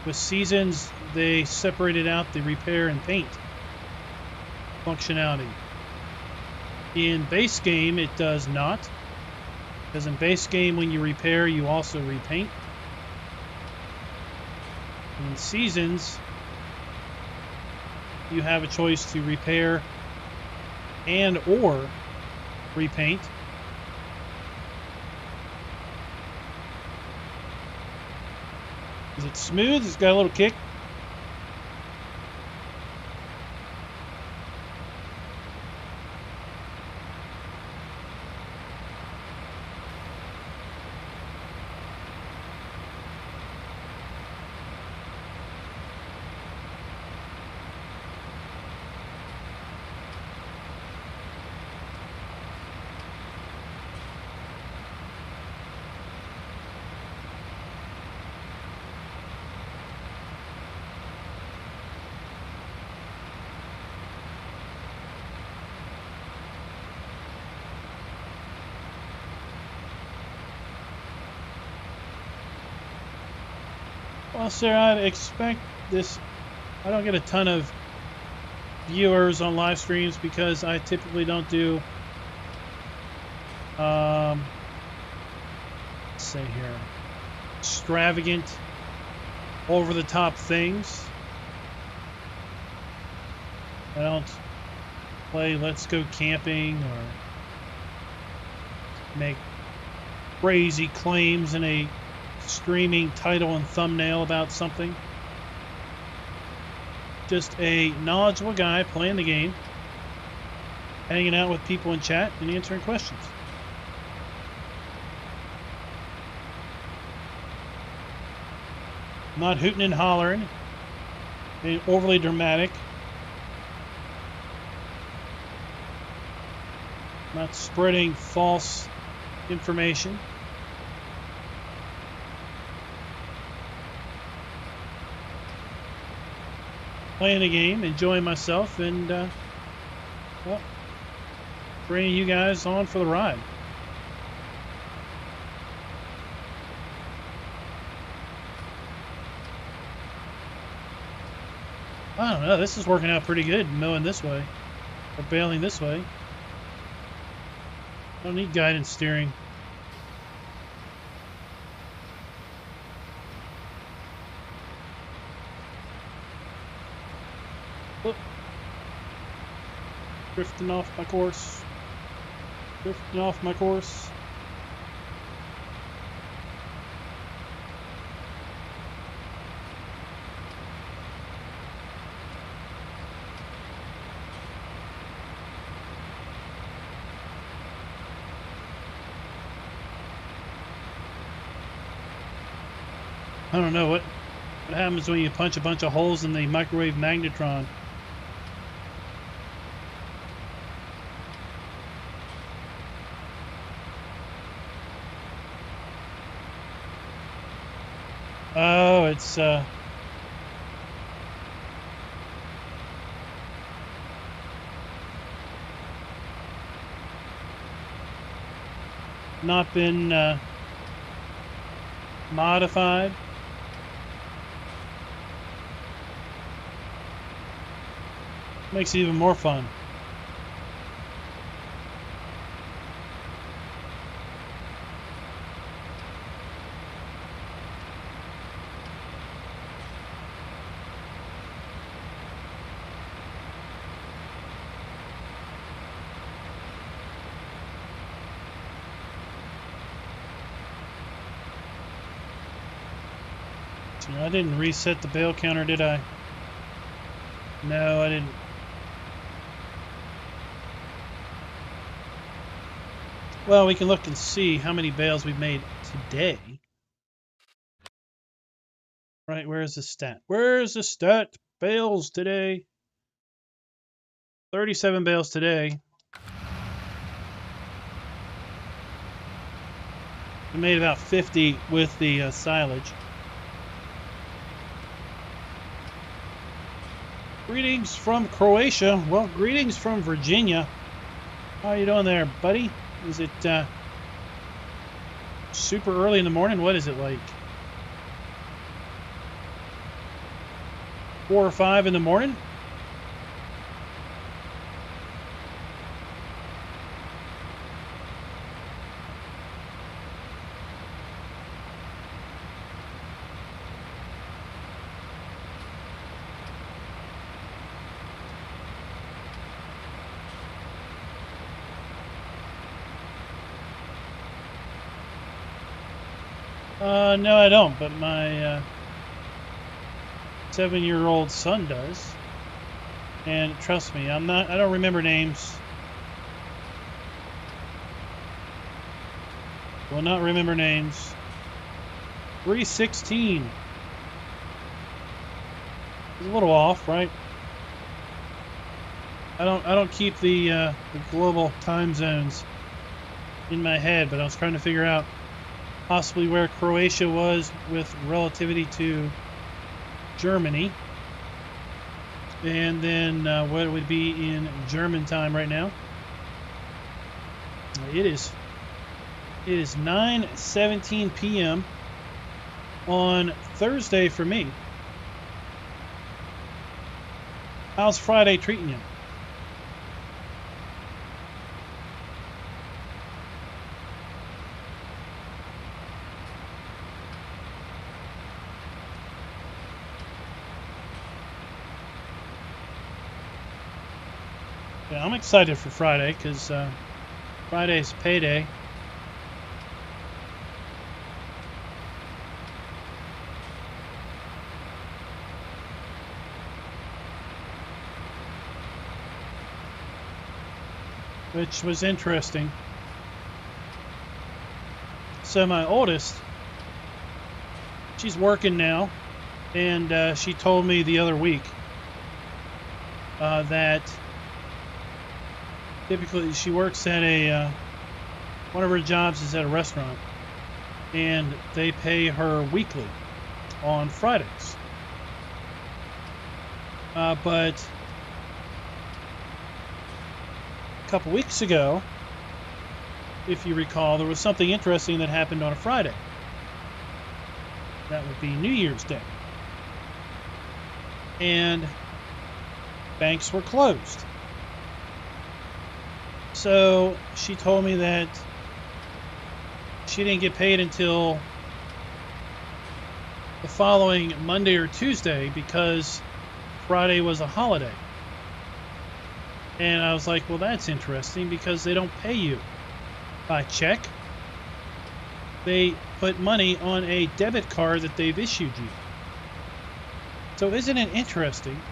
with Seasons they separated out the repair and paint functionality. In base game it does not, because in base game when you repair you also repaint. In Seasons you have a choice to repair and or repaint. Is it smooth? It's got a little kick. Well, sir, I'd expect this. I don't get a ton of viewers on live streams because I typically don't do, let's say here, extravagant, over-the-top things. I don't play Let's Go Camping or make crazy claims in a streaming title and thumbnail about something. Just a knowledgeable guy playing the game, hanging out with people in chat and answering questions. Not hooting and hollering, being overly dramatic. Not spreading false information. Playing a game, enjoying myself, and well, bringing you guys on for the ride. I don't know, this is working out pretty good, mowing this way, or baling this way. Don't need guidance steering. Whoop. Drifting off my course. Drifting off my course. I don't know what happens when you punch a bunch of holes in the microwave magnetron. Oh, it's not been modified. Makes it even more fun. I didn't reset the bale counter, did I? No, I didn't. Well, we can look and see how many bales we've made today. Right, where's the stat? Where's the stat? Bales today. 37 bales today. We made about 50 with the silage. Greetings from Croatia. Well, greetings from Virginia. How are you doing there, buddy? Is it super early in the morning? What is it, like 4 or 5 in the morning? No, I don't, but my 7-year-old son does. And trust me, I don't remember names. Will not remember names. 316. It's a little off, right? I don't keep the global time zones in my head, but I was trying to figure out possibly where Croatia was with relativity to Germany, and then what it would be in German time right now. It is 9:17 p.m. on Thursday for me. How's Friday treating you? Yeah, I'm excited for Friday because Friday's payday. Which was interesting. So my oldest, she's working now, and she told me the other week that typically she works at a one of her jobs is at a restaurant, and they pay her weekly on Fridays. But a couple weeks ago, if you recall, there was something interesting that happened on a Friday. That would be New Year's Day. And banks were closed. So she told me that she didn't get paid until the following Monday or Tuesday because Friday was a holiday. And I was like, well, that's interesting because they don't pay you by check. They put money on a debit card that they've issued you. So isn't it interesting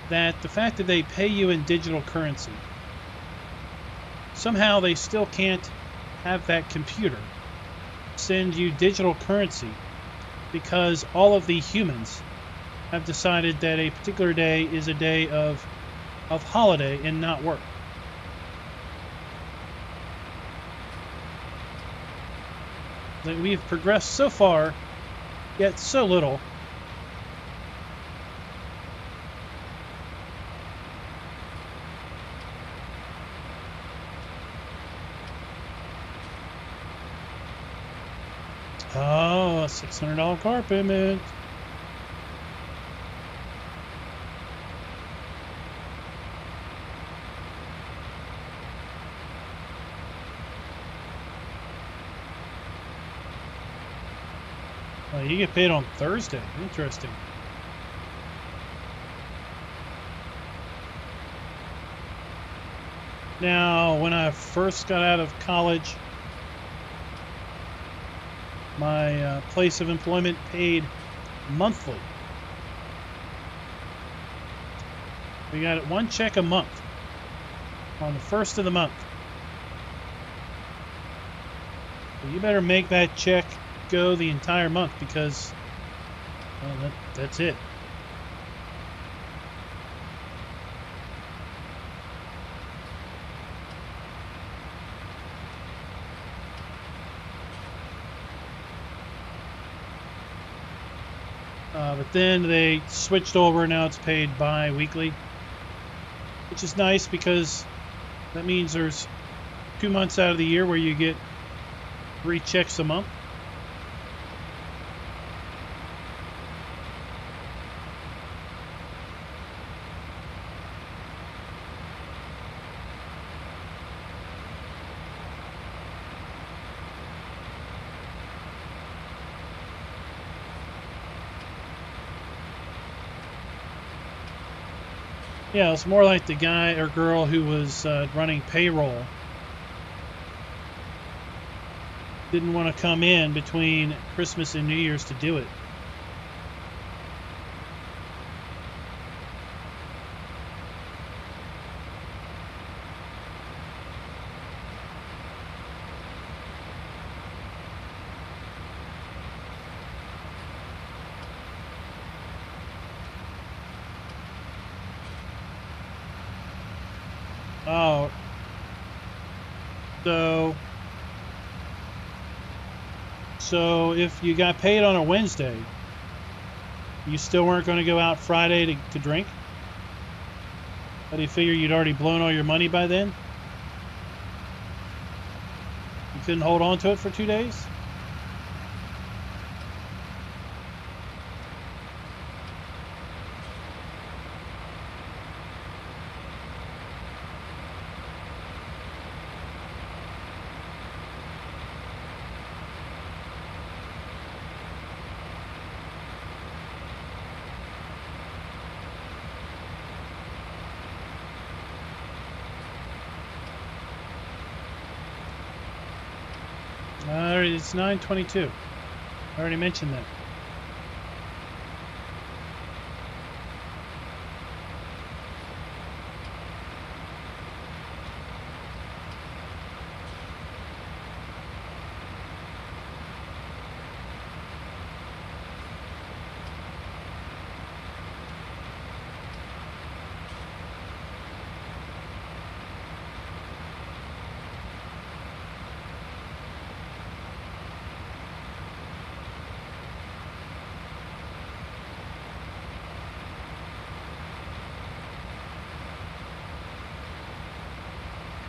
that the fact that they pay you in digital currency, somehow they still can't have that computer send you digital currency because all of the humans have decided that a particular day is a day of holiday and not work. Like, we've progressed so far, yet so little. Oh, a $600 car payment. Oh, you get paid on Thursday. Interesting. Now, when I first got out of college, my place of employment paid monthly. We got one check a month on the first of the month. So you better make that check go the entire month because, well, that's it. But then they switched over. Now it's paid bi-weekly, which is nice because that means there's 2 months out of the year where you get 3 checks a month. Yeah, it's more like the guy or girl who was running payroll didn't want to come in between Christmas and New Year's to do it. Oh, so if you got paid on a Wednesday, you still weren't going to go out Friday to drink? But you figure you'd already blown all your money by then? You couldn't hold on to it for 2 days? It's 9:22. I already mentioned that.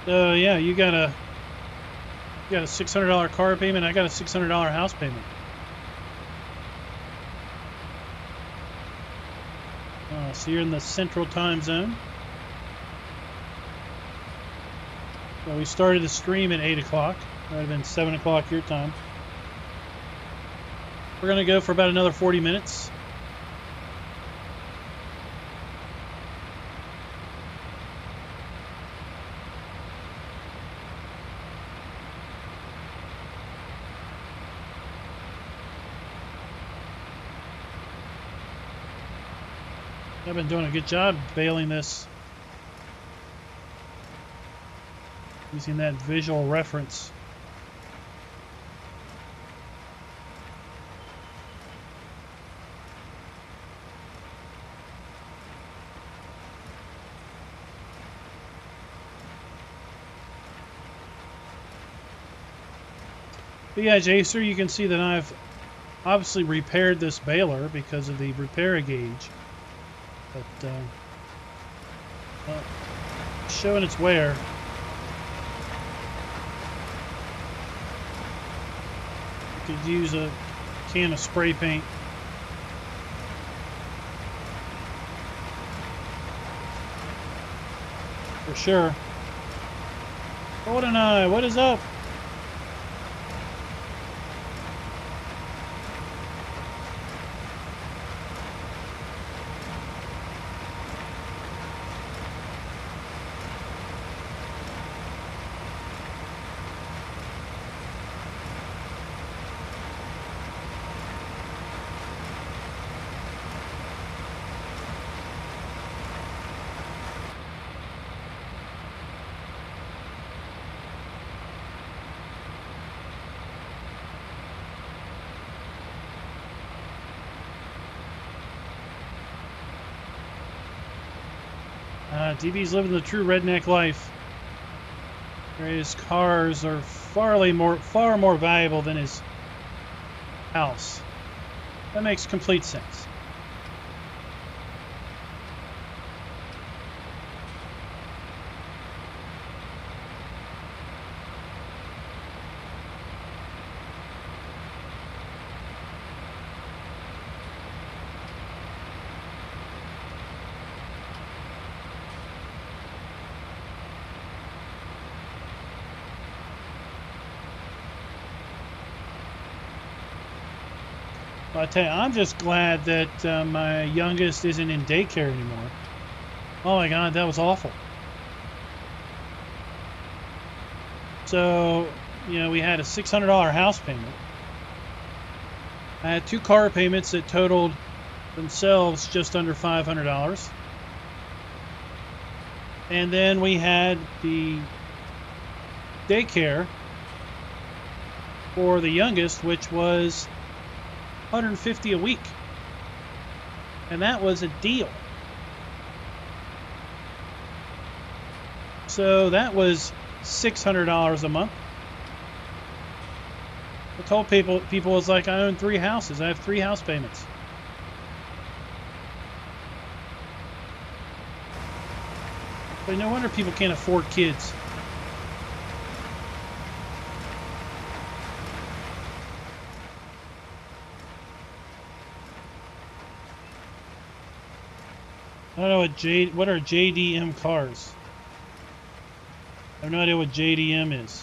Yeah, you got a $600 car payment. I got a $600 house payment. So you're in the central time zone. So we started the stream at 8 o'clock. That would have been 7 o'clock your time. We're going to go for about another 40 minutes. I've been doing a good job baling this, using that visual reference. But yeah, Jacer, you can see that I've obviously repaired this baler because of the repair gauge. But showing its wear. You could use a can of spray paint. For sure. GoldenEye, what is up? DB's living the true redneck life. His cars are far more valuable than his house. That makes complete sense. I tell you, I'm just glad that my youngest isn't in daycare anymore. Oh my God, that was awful. So, you know, we had a $600 house payment. I had 2 car payments that totaled themselves just under $500. And then we had the daycare for the youngest, which was $150 a week, and that was a deal. So that was $600 a month. I told people was like, I own 3 houses. I have 3 house payments. But no wonder people can't afford kids. I don't know what are JDM cars. I have no idea what JDM is.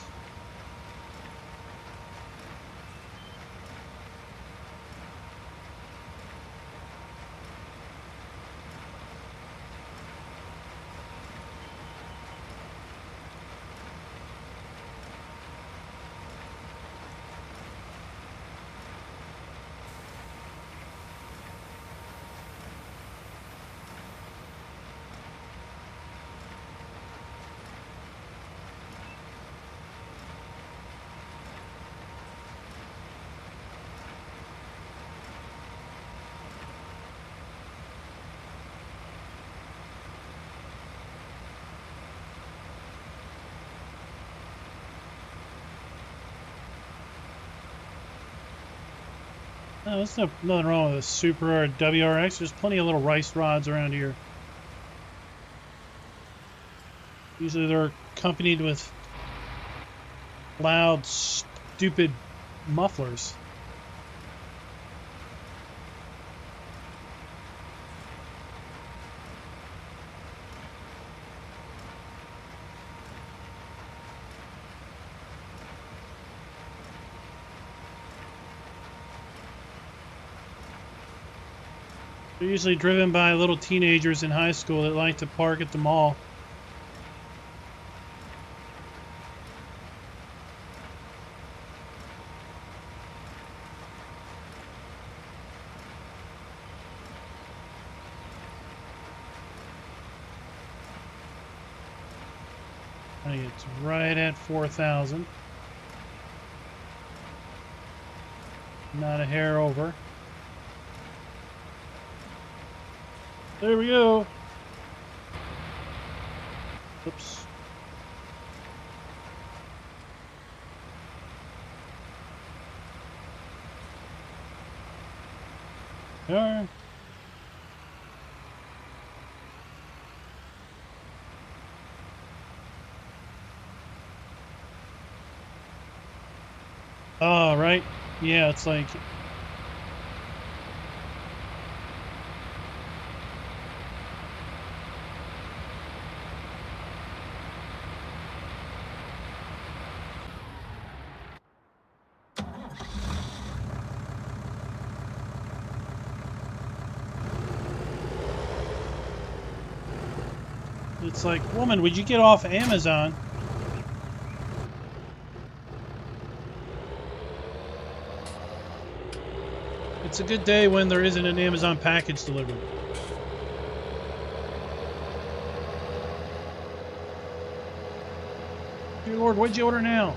No, there's nothing wrong with a Supra or WRX. There's plenty of little rice rods around here. Usually they're accompanied with loud, stupid mufflers. They're usually driven by little teenagers in high school that like to park at the mall. I think it's right at 4,000. Not a hair over. There we go. Oops. There. Oh, right. Yeah, it's like... It's like, woman, would you get off Amazon? It's a good day when there isn't an Amazon package delivered. Dear Lord, what'd you order now?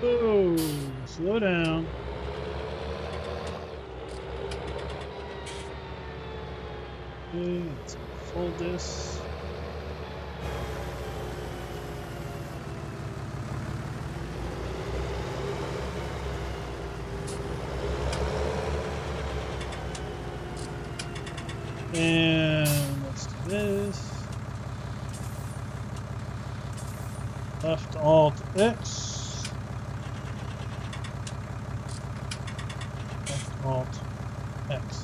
Oh, slow down. Okay, let's fold this. And let's do this. Left Alt X. Left Alt X.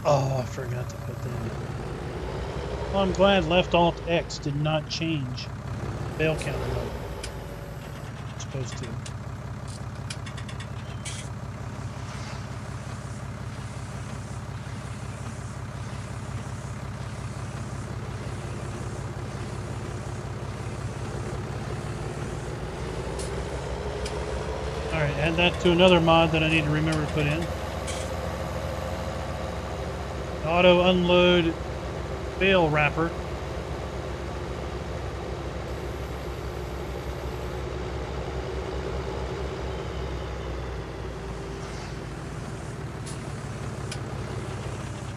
Oh, I forgot to put that in. Well, I'm glad Left Alt X did not change bale counter mode. It's supposed to. Alright, add that to another mod that I need to remember to put in. Auto unload bale wrapper.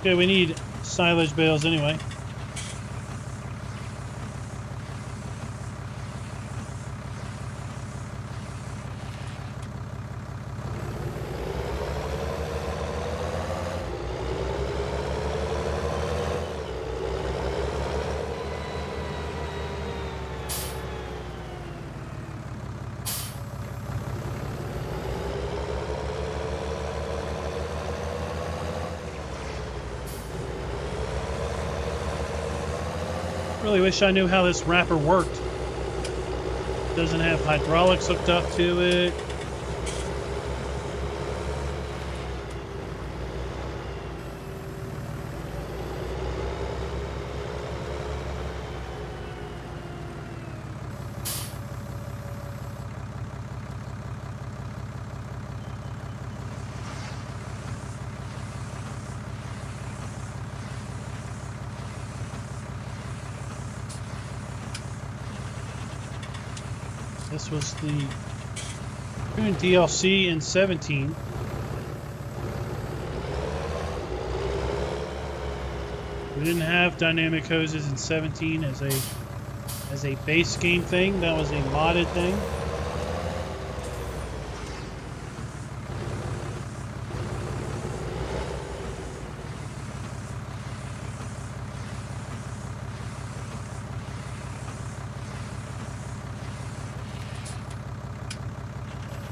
Okay, we need silage bales anyway. Really wish I knew how this wrapper worked. Doesn't have hydraulics hooked up to it. This was the Doing DLC in 17. We didn't have dynamic hoses in 17 as a base game thing. That was a modded thing.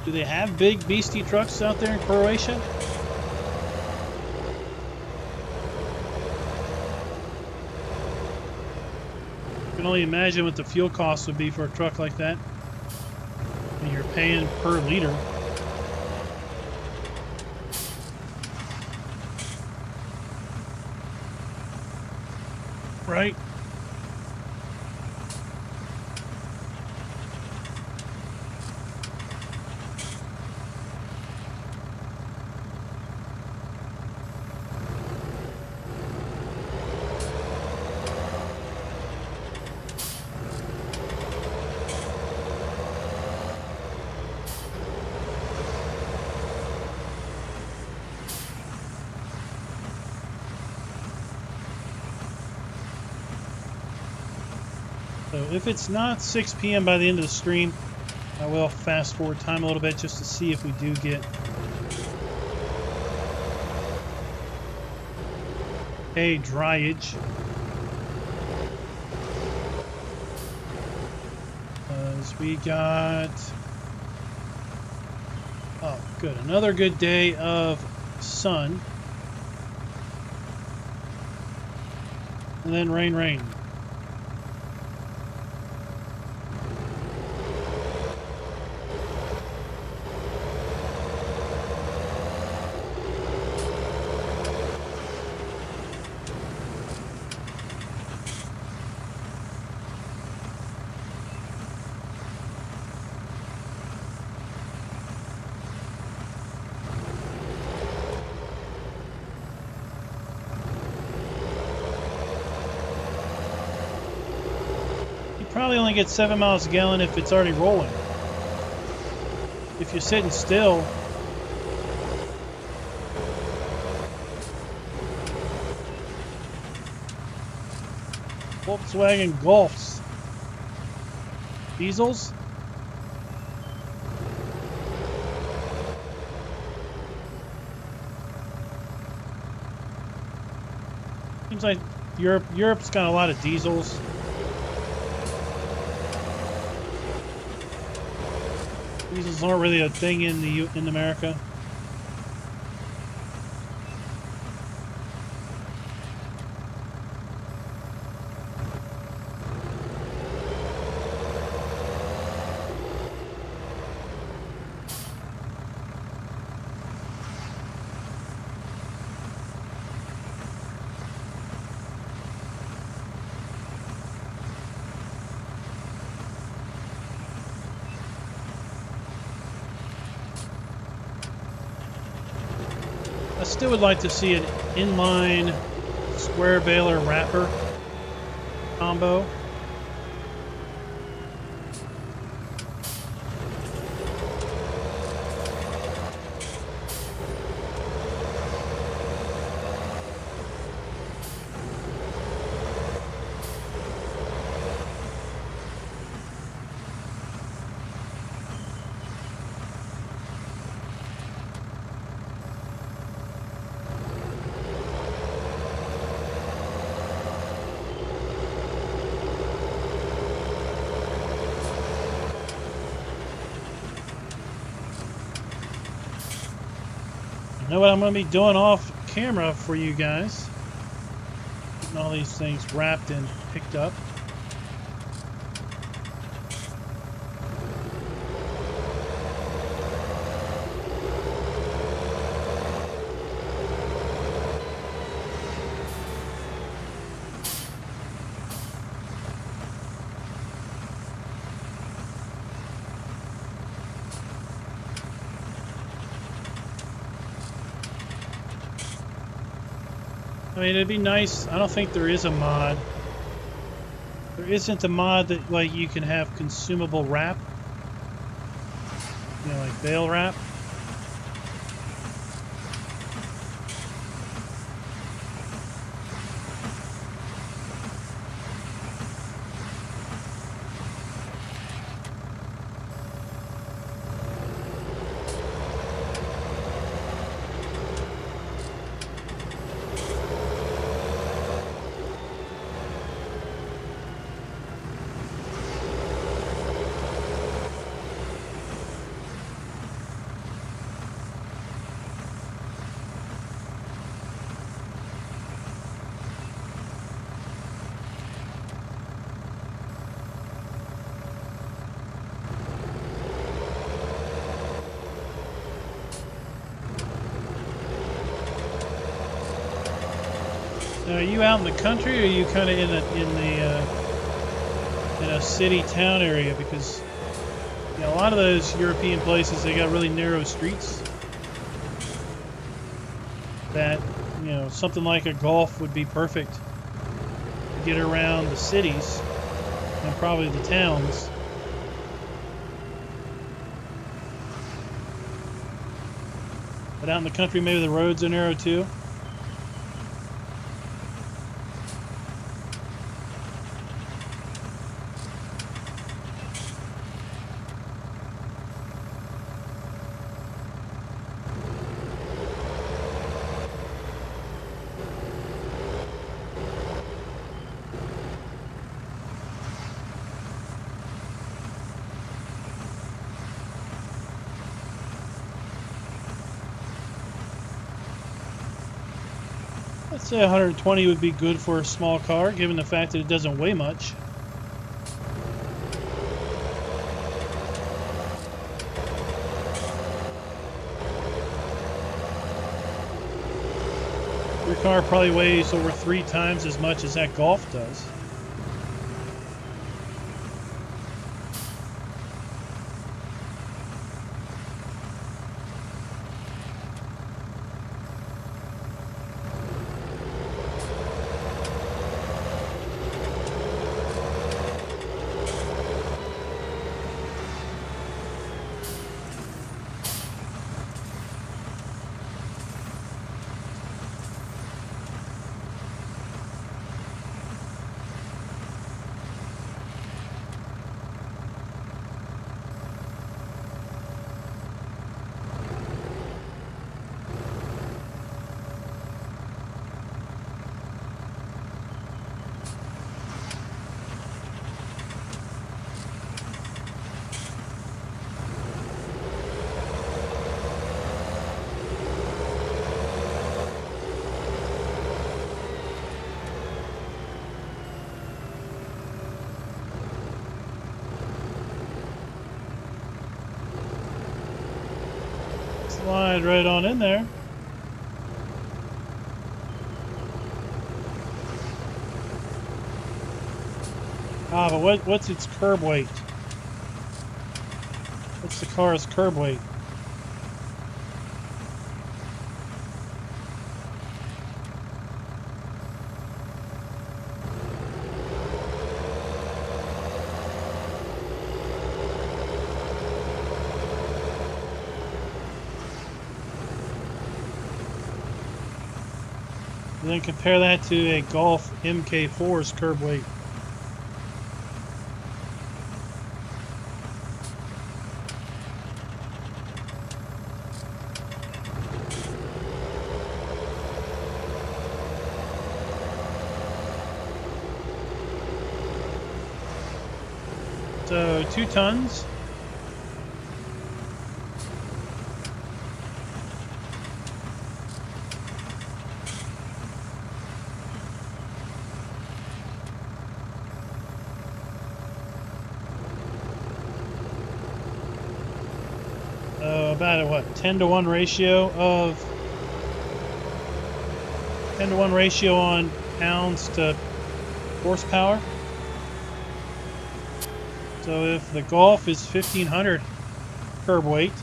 Do they have big beastie trucks out there in Croatia? I can only imagine what the fuel costs would be for a truck like that. I mean, you're paying per liter. Right? So if it's not 6 p.m. by the end of the stream, I will fast forward time a little bit just to see if we do get a dryage. Because we got... Oh, good. Another good day of sun. And then rain, rain. Probably only get 7 miles a gallon if it's already rolling. If you're sitting still, Volkswagen Golfs, diesels. Seems like Europe's got a lot of diesels. Diesels aren't really a thing in America. I still would like to see an inline square baler wrapper combo. You know what I'm going to be doing off camera for you guys? Getting all these things wrapped and picked up. I mean, it'd be nice. I don't think there is a mod. There isn't a mod that, like, you can have consumable wrap. you know, like bale wrap. Now, are you out in the country, or are you kind of in a city town area? Because you know, a lot of those European places, they got really narrow streets. That, you know, something like a Golf would be perfect to get around the cities and probably the towns. But out in the country, maybe the roads are narrow too. Let's say 120 would be good for a small car, given the fact that it doesn't weigh much. Your car probably weighs over 3 times as much as that Golf does. Slide right on in there. Ah, but what's its curb weight? What's the car's curb weight? And then compare that to a Golf MK4's curb weight. So 2 tons. About a what, 10-to-1 ratio of 10-to-1 ratio on pounds to horsepower. So if the Golf is 1,500 curb weight,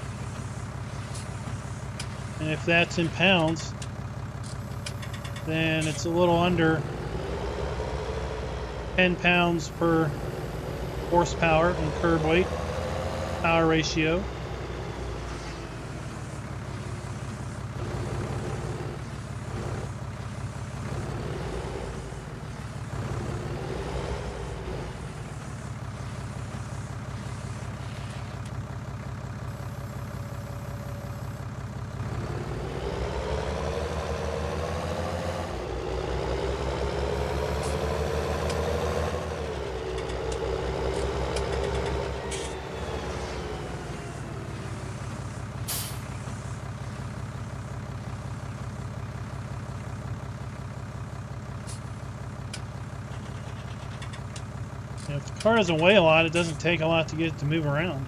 and if that's in pounds, then it's a little under 10 pounds per horsepower in curb weight, power ratio. if the car doesn't weigh a lot, it doesn't take a lot to get it to move around.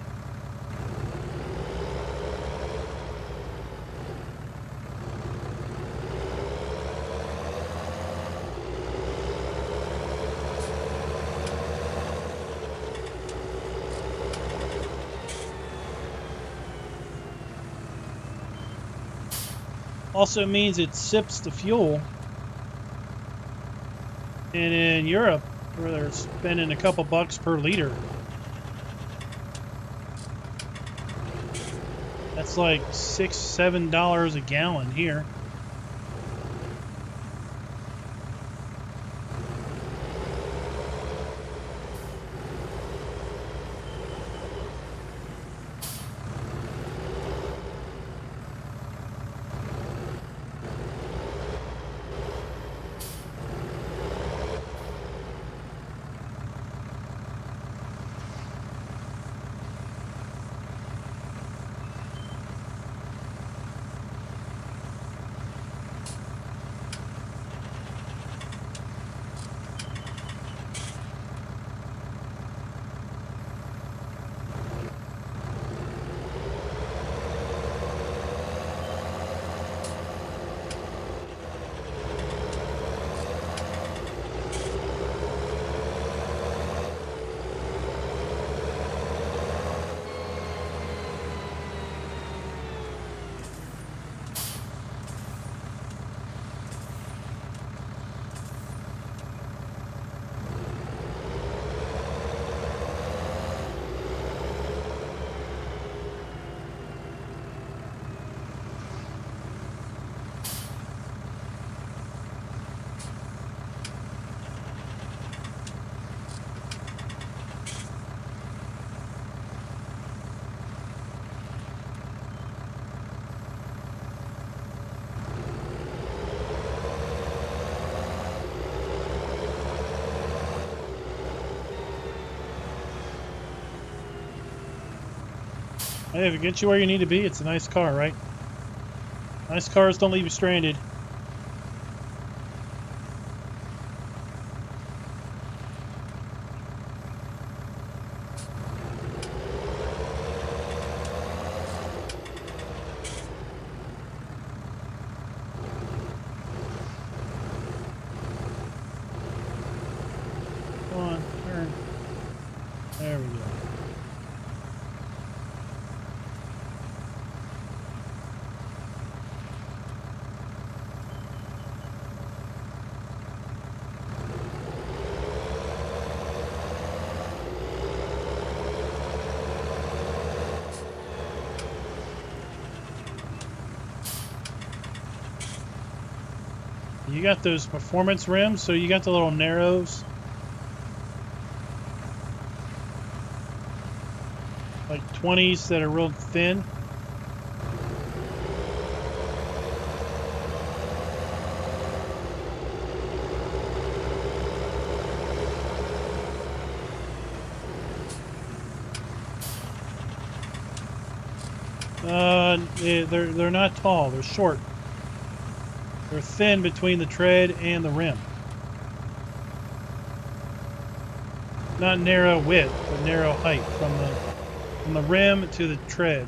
Also means it sips the fuel. And in Europe, where they're spending a couple bucks per liter, that's like $6-7 a gallon here. Hey, if it gets you where you need to be, it's a nice car, right? Nice cars don't leave you stranded. Come on, turn. There we go. You got those performance rims, so you got the little narrows, like 20s that are real thin. They're not tall, they're short. They're thin between the tread and the rim. Not narrow width, but narrow height from the rim to the tread.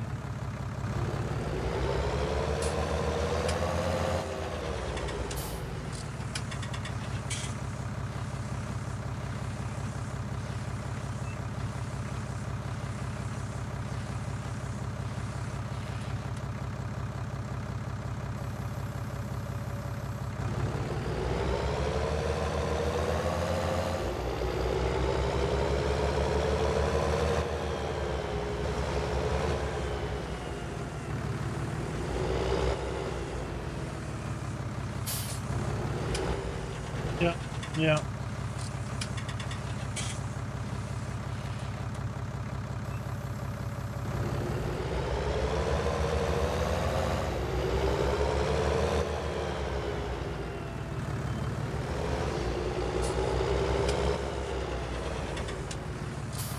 Yeah, yeah.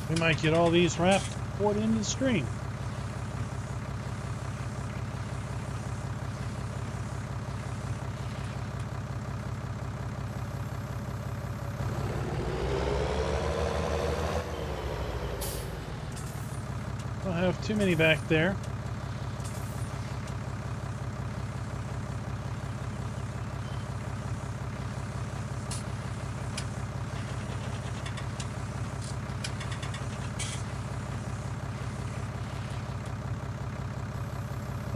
We might get all these wrapped poured into the stream. Don't have too many back there.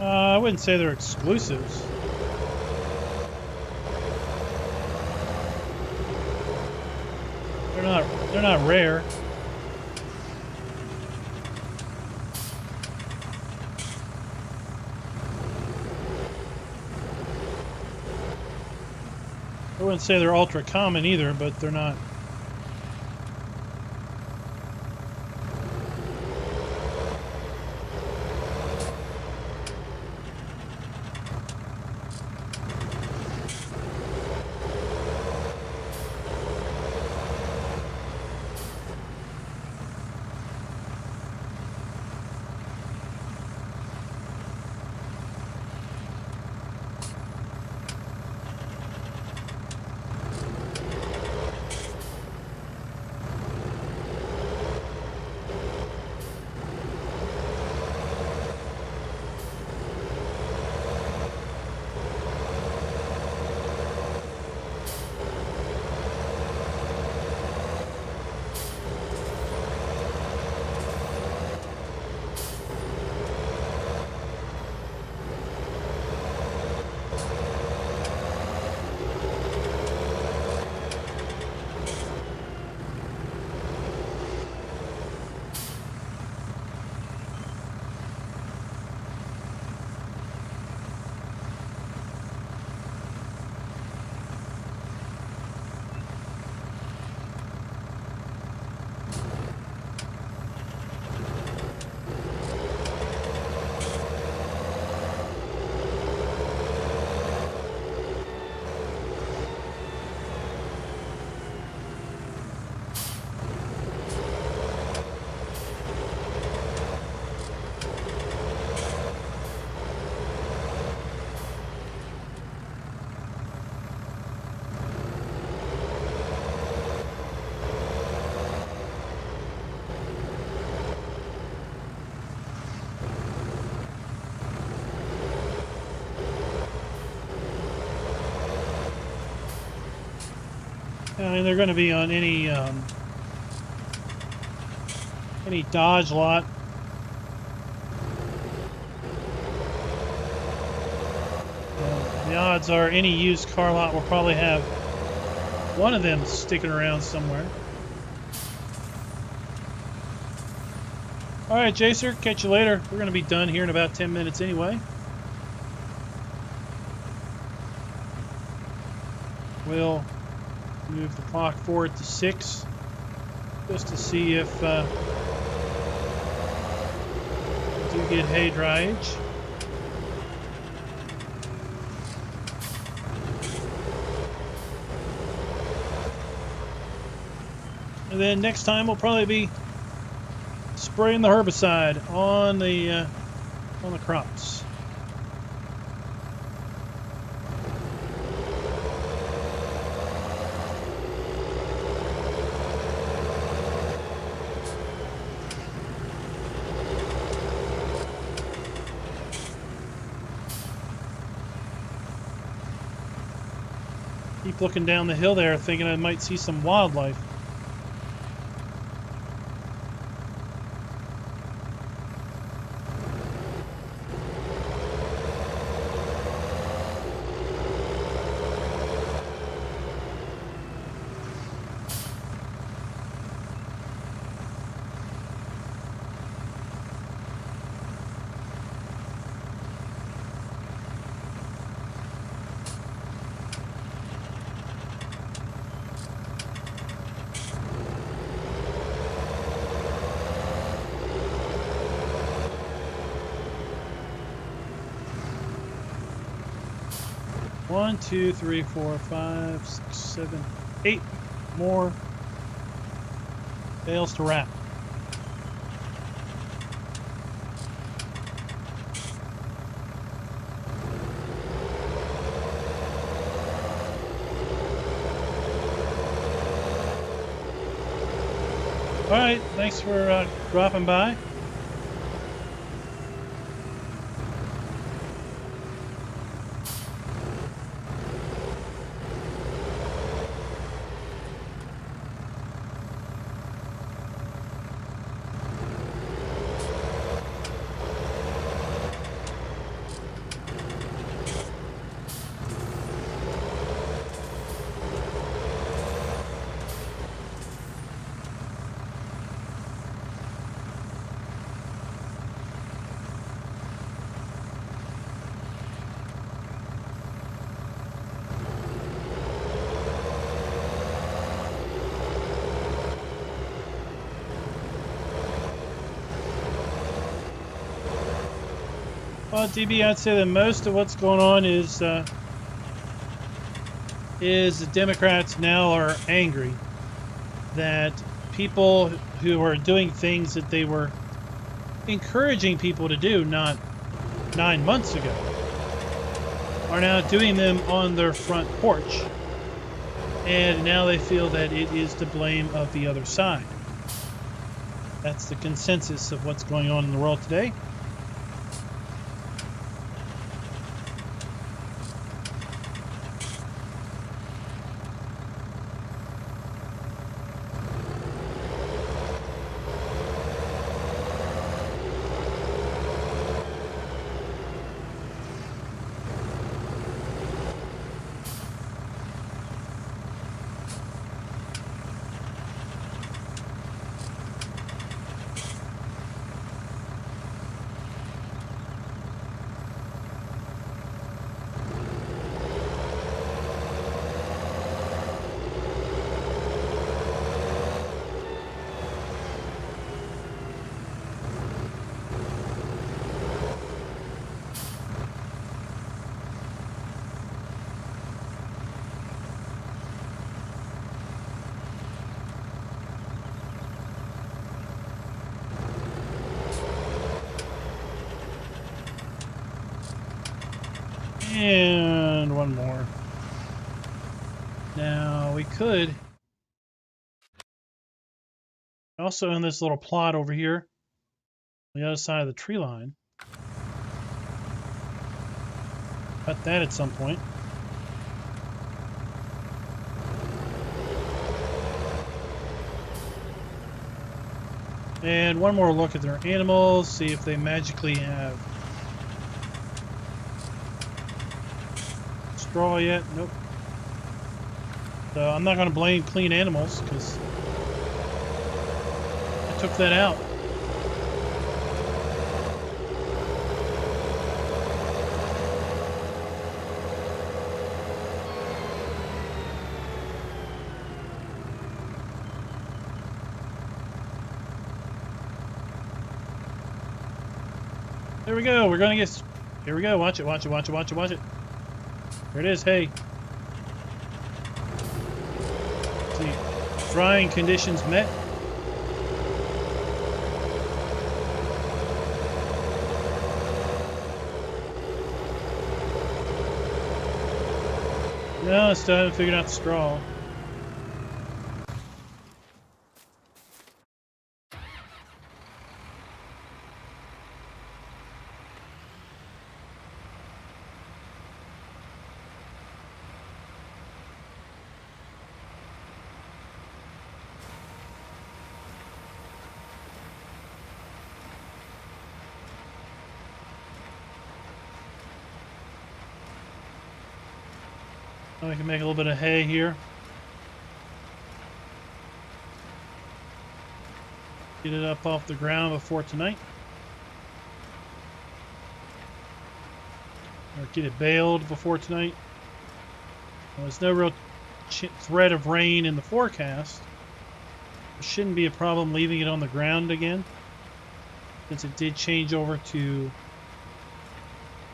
I wouldn't say they're exclusives. They're not rare. I wouldn't say they're ultra common either, but they're not. I mean, they're going to be on any Dodge lot. The odds are any used car lot will probably have one of them sticking around somewhere. All right, Jacer, catch you later. We're going to be done here in about 10 minutes anyway. We'll move the clock forward to 6 just to see if we do get hay dryage. And then next time we'll probably be spraying the herbicide on the crops. Keep looking down the hill there, thinking I might see some wildlife. One, two, three, 4, 5, 6, 7, 8 more bales to wrap. All right, thanks for dropping by. Well, DB, I'd say that most of what's going on is the Democrats now are angry that people who are doing things that they were encouraging people to do not 9 months ago are now doing them on their front porch. And now they feel that it is the blame of the other side. That's the consensus of what's going on in the world today. And one more. Now we could also in this little plot over here on the other side of the tree line. Cut that at some point. And one more look at their animals, see if they magically have straw yet. Nope. So I'm not going to blame clean animals because I took that out. There we go. We're going to get... Here we go. Watch it, watch it, watch it, watch it, watch it. There it is. Hey. See, drying conditions met. No, I still haven't figured out the straw. We can make a little bit of hay here. Get it up off the ground before tonight. Or get it baled before tonight. Well, there's no real threat of rain in the forecast. There shouldn't be a problem leaving it on the ground again. Since it did change over to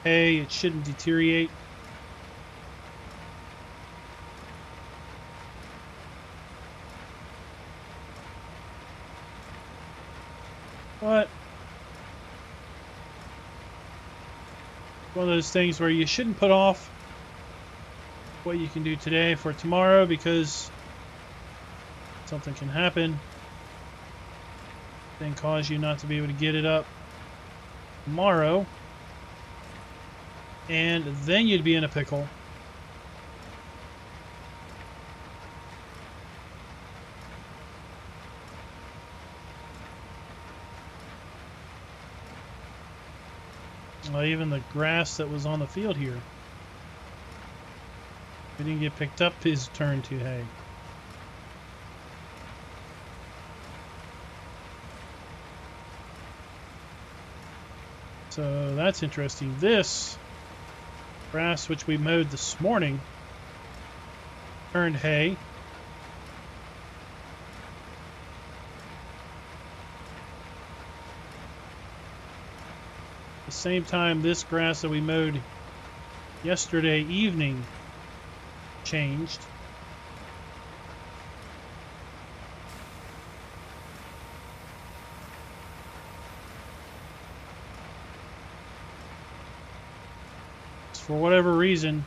hay, it shouldn't deteriorate. But one of those things where you shouldn't put off what you can do today for tomorrow because something can happen and cause you not to be able to get it up tomorrow, and then you'd be in a pickle. Well, even the grass that was on the field here, it didn't get picked up his turn to hay. So that's interesting. This grass, which we mowed this morning, turned hay. the same time this grass that we mowed yesterday evening changed. For whatever reason,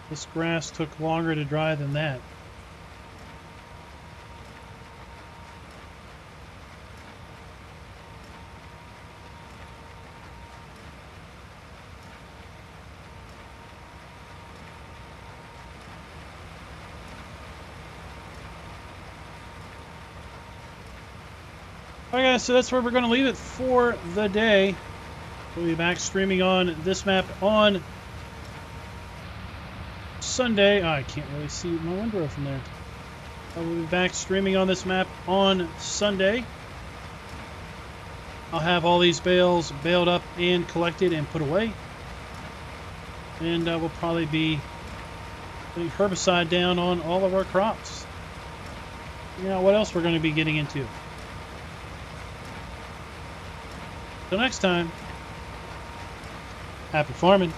this grass took longer to dry than that. Alright guys, so that's where we're going to leave it for the day. We'll be back streaming on this map on Sunday. Oh, I can't really see my window from there. We'll be back streaming on this map on Sunday. I'll have all these bales baled up and collected and put away. And we'll probably be putting herbicide down on all of our crops. You know, what else we're going to be getting into. Till next time, happy farming.